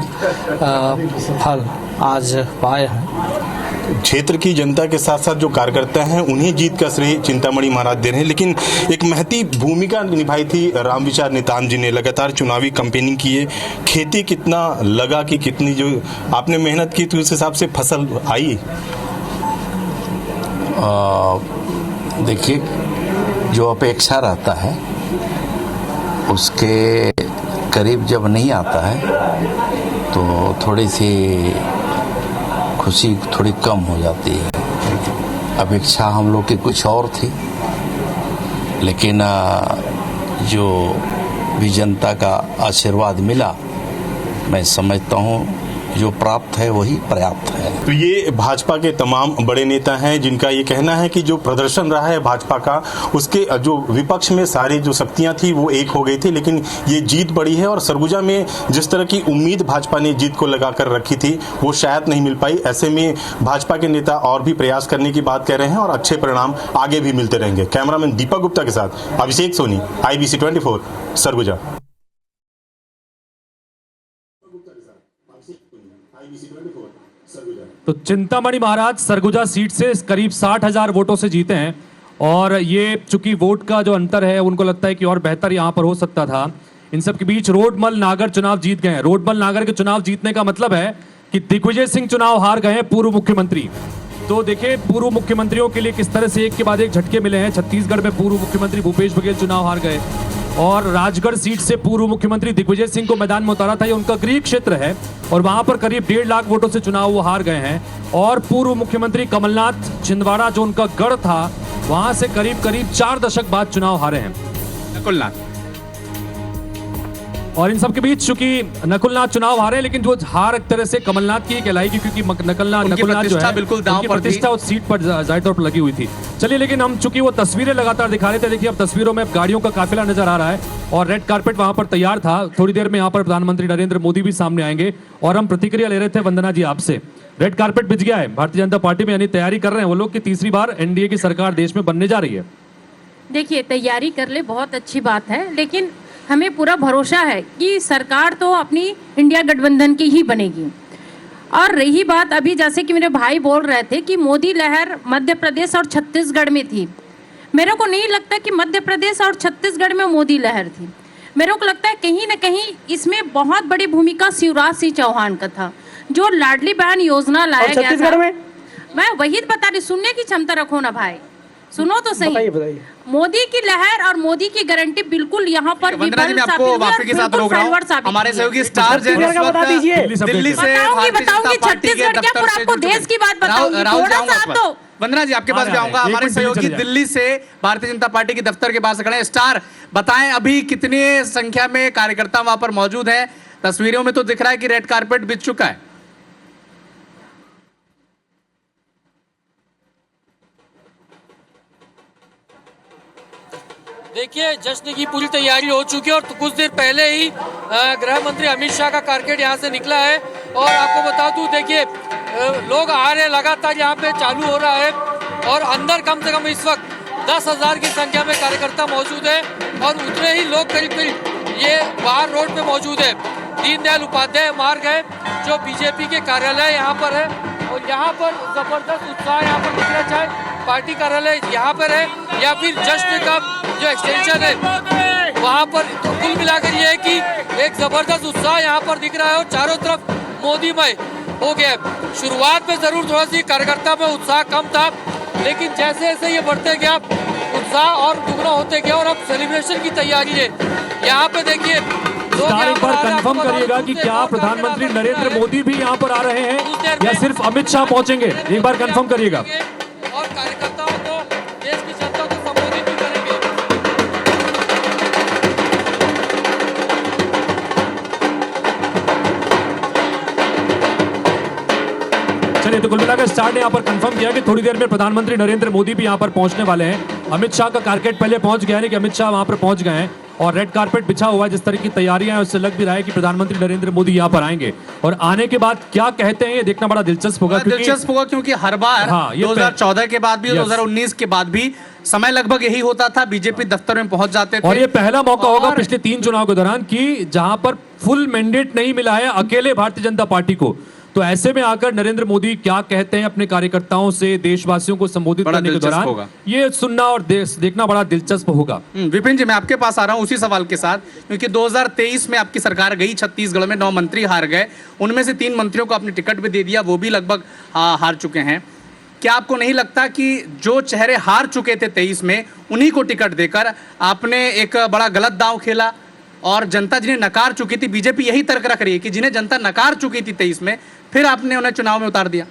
फल आज पाए हैं। क्षेत्र की जनता के साथ साथ जो कार्यकर्ता हैं उन्हीं जीत का श्रेय चिंतामणि महाराज दे रहे हैं, लेकिन एक महती भूमिका निभाई थी रामविचार नितान जी ने। लगातार चुनावी कैंपेनिंग की है, खेती कितना लगा कि कितनी जो आपने मेहनत की तो उस हिसाब से फसल आई? देखिए, जो अपेक्षा रहता है उसके करीब जब नहीं आता है तो थोड़ी सी खुशी थोड़ी कम हो जाती है। अपेक्षा हम लोग की कुछ और थी, लेकिन जो भी जनता का आशीर्वाद मिला, मैं समझता हूँ जो प्राप्त है वही पर्याप्त है। तो ये भाजपा के तमाम बड़े नेता हैं जिनका ये कहना है कि जो प्रदर्शन रहा है भाजपा का, उसके जो विपक्ष में सारी जो शक्तियां थी वो एक हो गई थी, लेकिन ये जीत बड़ी है और सरगुजा में जिस तरह की उम्मीद भाजपा ने जीत को लगाकर रखी थी वो शायद नहीं मिल पाई। ऐसे में भाजपा के नेता और भी प्रयास करने की बात कह रहे हैं और अच्छे परिणाम आगे भी मिलते रहेंगे। कैमरामैन दीपक गुप्ता के साथ अभिषेक सोनी, IBC 24 सरगुजा। तो चिंतामणि महाराज सरगुजा सीट से करीब 60,000 वोटों से जीते हैं और ये चूंकि वोट का जो अंतर है उनको लगता है कि और बेहतर यहां पर हो सकता था। इन सब के बीच रोडमल नागर चुनाव जीत गए हैं। रोडमल नागर के चुनाव जीतने का मतलब है कि दिग्विजय सिंह चुनाव हार गए हैं, पूर्व मुख्यमंत्री। तो देखिए पूर्व मुख्यमंत्रियों के लिए किस तरह से एक के बाद एक झटके मिले हैं। छत्तीसगढ़ में पूर्व मुख्यमंत्री भूपेश बघेल चुनाव हार गए और राजगढ़ सीट से पूर्व मुख्यमंत्री दिग्विजय सिंह को मैदान में उतारा था, ये उनका गृह क्षेत्र है और वहां पर करीब 1.5 लाख वोटों से चुनाव वो हार गए हैं। और पूर्व मुख्यमंत्री कमलनाथ छिंदवाड़ा जो उनका गढ़ था, वहां से करीब 4 दशक बाद चुनाव हारे हैं नकुलनाथ। और इन सब के बीच चूंकि नकुलनाथ चुनाव हारे, लेकिन जो हार एक तरह से कमलनाथ की कहलाएगी क्योंकि नकुलनाथ जो है बिल्कुल दांव पर प्रतिष्ठा उस सीट पर जाहिर तौर पर लगी हुई थी। चलिए, लेकिन हम चूंकि वो तस्वीरें लगातार दिखा रहे थे, देखिए अब तस्वीरों में गाड़ियों का काफिला नजर आ रहा है और रेड कारपेट वहां पर तैयार था। थोड़ी देर में यहाँ पर प्रधानमंत्री नरेंद्र मोदी भी सामने आएंगे और हम प्रतिक्रिया ले रहे थे वंदना जी आपसे। रेड कारपेट बिछ गया है भारतीय जनता पार्टी में, यानी तैयारी कर रहे हैं वो लोग कि तीसरी बार एनडीए की सरकार देश में बनने जा रही है। देखिए, तैयारी कर ले बहुत अच्छी बात है, लेकिन हमें पूरा भरोसा है कि सरकार तो अपनी इंडिया गठबंधन की ही बनेगी। और रही बात अभी जैसे कि मेरे भाई बोल रहे थे कि मोदी लहर मध्य प्रदेश और छत्तीसगढ़ में थी, मेरे को नहीं लगता कि मध्य प्रदेश और छत्तीसगढ़ में मोदी लहर थी। मेरे को लगता है कहीं ना कहीं इसमें बहुत बड़ी भूमिका शिवराज सिंह चौहान का था, जो लाडली बहन योजना लाया गया था। मैं वही बता रही, सुनने की क्षमता रखो ना भाई, सुनो तो सही। बताइए। मोदी की लहर और मोदी की गारंटी बिल्कुल यहाँ पर आपको वापसी के साथ रोक रहा हूं। हमारे सहयोगी स्टार दिल्ली से बताऊंगी छत्तीसगढ़ क्या पूरा आपको देश की बात बताऊंगी। थोड़ा सा तो वंदना जी आपके पास भी आऊंगा। हमारे सहयोगी दिल्ली से भारतीय जनता पार्टी के दफ्तर के पास खड़े हैं। स्टार, बताएं अभी कितनी संख्या में कार्यकर्ता वहां पर मौजूद हैं? तस्वीरों में तो दिख रहा है कि रेड कारपेट बिछ चुका है। देखिए, जश्न की पूरी तैयारी हो चुकी है और कुछ देर पहले ही गृह मंत्री अमित शाह का कारकेट यहाँ से निकला है और आपको बता दूं, देखिए लोग आ रहे लगातार, यहाँ पे चालू हो रहा है और अंदर कम से कम इस वक्त 10,000 की संख्या में कार्यकर्ता मौजूद है और उतने ही लोग करीब करीब ये बाहर रोड पे मौजूद है। दीनदयाल उपाध्याय मार्ग है जो बीजेपी के कार्यालय यहाँ पर है और यहाँ पर जबरदस्त उत्साह यहाँ पर दिख रहा है, चाहे पार्टी कार्यालय यहाँ पर है या फिर जश्न का जो एक्सटेंशन है वहाँ पर। तो कुल मिलाकर ये है कि एक जबरदस्त उत्साह यहाँ पर दिख रहा है और चारों तरफ मोदीमय हो गया है। शुरुआत में जरूर थोड़ा सी कार्यकर्ता में उत्साह कम था, लेकिन जैसे जैसे ये बढ़ते गया उत्साह और दुगना होते गया और अब सेलिब्रेशन की तैयारी है। यहाँ पे देखिए एक बार कंफर्म करिएगा कि क्या प्रधानमंत्री नरेंद्र मोदी भी यहाँ पर आ रहे हैं या सिर्फ अमित शाह पहुंचेंगे, एक बार कंफर्म करिएगा। और कार्यकर्ताओं को, देश की जनता को संबोधित भी करेंगे। चलिए, तो कुल मिलाकर स्टार ने यहाँ पर कंफर्म किया कि थोड़ी देर में प्रधानमंत्री नरेंद्र मोदी भी यहाँ पर पहुंचने वाले हैं। अमित शाह का कारकेट पहले पहुंच गया है, कि अमित शाह वहां पर पहुंच गए हैं और रेड कारपेट बिछा हुआ है। जिस तरह की तैयारियां हैं उससे लग भी रहा है कि प्रधानमंत्री नरेंद्र मोदी यहाँ पर आएंगे और आने के बाद क्या कहते हैं ये देखना बड़ा दिलचस्प होगा। क्योंकि हर बार 2014 के बाद भी 2019 के बाद भी समय लगभग यही होता था, बीजेपी दफ्तर में पहुंच जाते थे। और ये पहला मौका होगा पिछले 3 चुनाव के दौरान कि जहां पर फुल मैंडेट नहीं मिला है अकेले भारतीय जनता पार्टी को। तो ऐसे में आकर नरेंद्र मोदी क्या कहते हैं अपने कार्यकर्ताओं से, देशवासियों को संबोधित करने के दौरान, ये सुनना और देखना बड़ा दिलचस्प होगा। विपिन जी, मैं आपके पास आ रहा हूं उसी सवाल के साथ, क्योंकि 2023 में आपकी सरकार गई, छत्तीसगढ़ में 9 मंत्री हार गए, उनमें से 3 मंत्रियों को आपने टिकट भी दे दिया, वो भी लगभग हार चुके हैं। क्या आपको नहीं लगता कि जो चेहरे हार चुके थे 23 में, उन्हीं को टिकट देकर आपने एक बड़ा गलत दांव खेला और जनता जिन्हें नकार चुकी थी, बीजेपी यही तर्क रख रही है कि जिन्हें जनता नकार चुकी थी 23 में, फिर आपने उन्हें चुनाव में उतार दिया?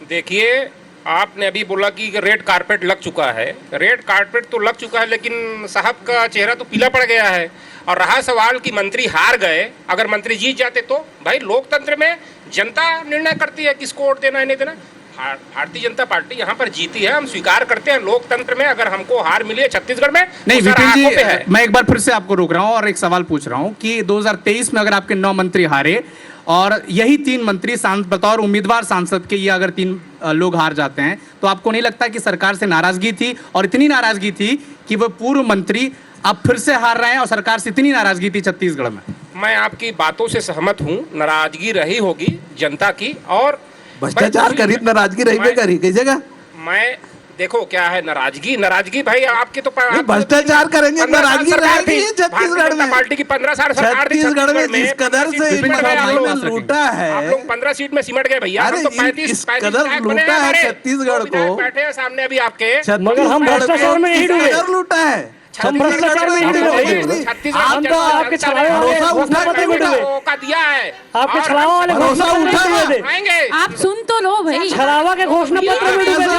देखिए, आपने अभी बोला कि रेड कारपेट लग चुका है। रेड कारपेट तो लग चुका है, लेकिन साहब का चेहरा तो पीला पड़ गया है। और रहा सवाल कि मंत्री हार गए, अगर मंत्री जीत जाते तो भाई लोकतंत्र में जनता निर्णय करती है किसको वोट देना है नहीं देना। भारतीय जनता पार्टी यहाँ पर जीती है, हम स्वीकार करते हैं लोकतंत्र में। अगर हमको हार मिली है छत्तीसगढ़ में, नहीं विपिन जी, मैं एक बार फिर से आपको रोक रहा हूँ और एक सवाल पूछ रहा हूँ कि 2023 में अगर आपके 9 मंत्री हारे और यही 3 मंत्री बतौर उम्मीदवार सांसद के ये अगर 3 लोग हार जाते हैं, तो आपको नहीं लगता कि सरकार से नाराजगी थी? और इतनी नाराजगी थी कि वो पूर्व मंत्री अब फिर से हार रहे हैं और सरकार से इतनी नाराजगी थी छत्तीसगढ़ में। मैं आपकी बातों से सहमत हूँ, नाराजगी रही होगी जनता की और भ्रष्टाचार करी, नाराजगी रही करी कई जगह। मैं देखो क्या है नाराजगी भाई आपके तो भ्रष्टाचार करेंगे, नाराजगी रहेगी छत्तीसगढ़ में। पार्टी की 15 साल सरकार थी छत्तीसगढ़ में जिस कदर से लूटा है, आप लोग 15 सीट में सिमट गए भैया। हम तो 35 कदर लूटा है छत्तीसगढ़ को, बैठे हैं सामने अभी आपके, मगर हम भ्रष्टाचार में नहीं डूबे, लूटा है हम भ्रष्टाचार में नहीं डूबे। हम तो आपके छलावे वाले घोषणा पत्र में डूबे, दिया है आपके छलावा वाले घोषणा पत्र में डूबे थे। आप सुन तो लो भाई, छलावा के घोषणा पत्र में डूबे थे,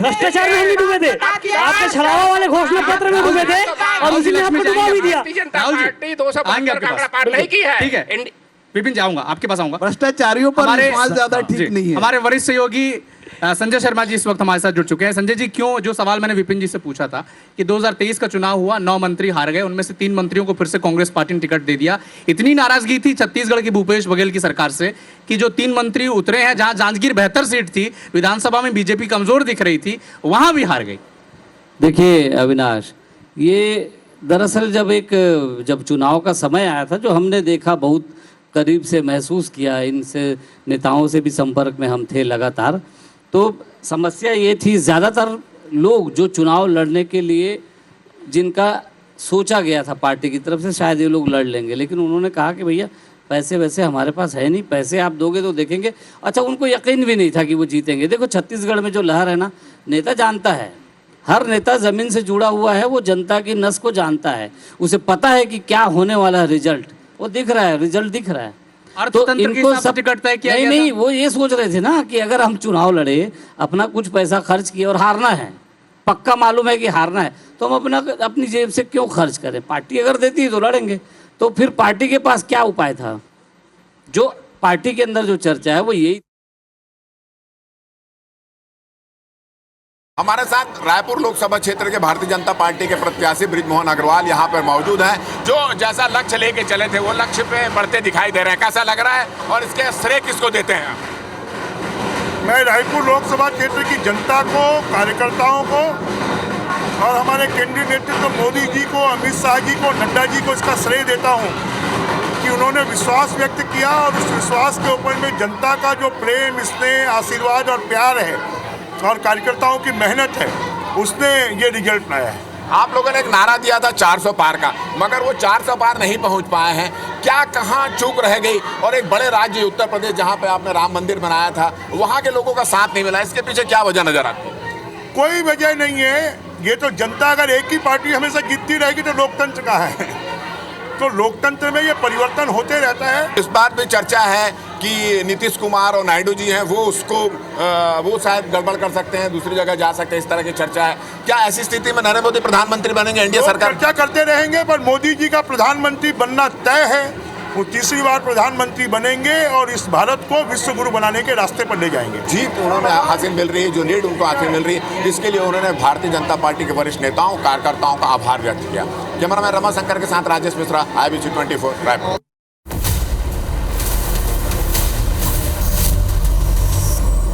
भ्रष्टाचार में नहीं डूबे थे, आपके छलावा वाले घोषणा पत्र में डूबे थे और उसी ने आपको डुबा भी दिया। ठीक है विपिन, जाऊंगा आपके पास, आऊंगा। भ्रष्टाचारियों पर विश्वास ज्यादा ठीक नहीं है। हमारे वरिष्ठ सहयोगी संजय शर्मा जी इस वक्त हमारे साथ जुड़ चुके हैं। संजय जी, क्यों जो सवाल मैंने विपिन जी से पूछा था कि 2023 का चुनाव हुआ, 9 मंत्री हार गए, उनमें से 3 मंत्रियों को फिर से कांग्रेस पार्टी ने टिकट दे दिया। इतनी नाराजगी थी छत्तीसगढ़ की भूपेश बघेल की सरकार से कि जो 3 मंत्री उतरे हैं, जहां जांजगीर बेहतर सीट थी, विधानसभा में बीजेपी कमजोर दिख रही थी, वहां भी हार गई। देखिए अविनाश, ये दरअसल जब चुनाव का समय आया था, जो हमने देखा, बहुत करीब से महसूस किया, इनसे नेताओं से भी संपर्क में हम थे लगातार, तो समस्या ये थी, ज़्यादातर लोग जो चुनाव लड़ने के लिए जिनका सोचा गया था पार्टी की तरफ से शायद ये लोग लड़ लेंगे, लेकिन उन्होंने कहा कि भैया पैसे वैसे हमारे पास है नहीं, पैसे आप दोगे तो देखेंगे। अच्छा, उनको यकीन भी नहीं था कि वो जीतेंगे। देखो छत्तीसगढ़ में जो लहर है ना, नेता जानता है, हर नेता ज़मीन से जुड़ा हुआ है, वो जनता की नस को जानता है, उसे पता है कि क्या होने वाला है, रिजल्ट वो दिख रहा है, रिजल्ट दिख रहा है। तो इनको सब टिकट तय किया नहीं, वो ये सोच रहे थे ना कि अगर हम चुनाव लड़े, अपना कुछ पैसा खर्च किए और हारना है, पक्का मालूम है कि हारना है, तो हम अपनी जेब से क्यों खर्च करें, पार्टी अगर देती है तो लड़ेंगे। तो फिर पार्टी के पास क्या उपाय था? जो पार्टी के अंदर जो चर्चा है वो यही हमारे साथ रायपुर लोकसभा क्षेत्र के भारतीय जनता पार्टी के प्रत्याशी बृजमोहन अग्रवाल यहाँ पर मौजूद हैं, जो जैसा लक्ष्य लेके चले थे वो लक्ष्य पे बढ़ते दिखाई दे रहे हैं। कैसा लग रहा है और इसके श्रेय किसको देते हैं? मैं रायपुर लोकसभा क्षेत्र की जनता को, कार्यकर्ताओं को और हमारे केंद्रीय नेतृत्व मोदी जी को, अमित शाह जी को, नड्डा जी को इसका श्रेय देता हूँ कि उन्होंने विश्वास व्यक्त किया और उस विश्वास के ऊपर में जनता का जो प्रेम, स्नेह, आशीर्वाद और प्यार है और कार्यकर्ताओं की मेहनत है, उसने ये रिजल्ट लाया है। आप लोगों ने एक नारा दिया था 400 पार का, मगर वो 400 पार नहीं पहुंच पाए हैं। क्या कहाँ चूक रह गई? और एक बड़े राज्य उत्तर प्रदेश जहां पे आपने राम मंदिर बनाया था, वहां के लोगों का साथ नहीं मिला, इसके पीछे क्या वजह नजर आती है? कोई वजह नहीं है। ये तो जनता, अगर एक ही पार्टी हमेशा जीतती रहेगी तो लोकतंत्र कहाँ है? तो लोकतंत्र में ये परिवर्तन होते रहता है। इस बात भी चर्चा है कि नीतीश कुमार और नायडू जी हैं, वो शायद गड़बड़ कर सकते हैं, दूसरी जगह जा सकते हैं, इस तरह की चर्चा है। क्या ऐसी स्थिति में नरेंद्र मोदी प्रधानमंत्री बनेंगे? एनडीए सरकार चर्चा करते रहेंगे, पर मोदी जी का प्रधानमंत्री बनना तय है। वो तीसरी बार प्रधानमंत्री बनेंगे और इस भारत को विश्व गुरु बनाने के रास्ते पर ले जाएंगे। जीत उन्होंने हासिल मिल रही है, जो लीड उनको हासिल मिल रही है, इसके लिए उन्होंने भारतीय जनता पार्टी के वरिष्ठ नेताओं, कार्यकर्ताओं का आभार व्यक्त किया। कैमरामैन रमाशंकर के साथ राजेश मिश्रा, IBC 24 रायपुर।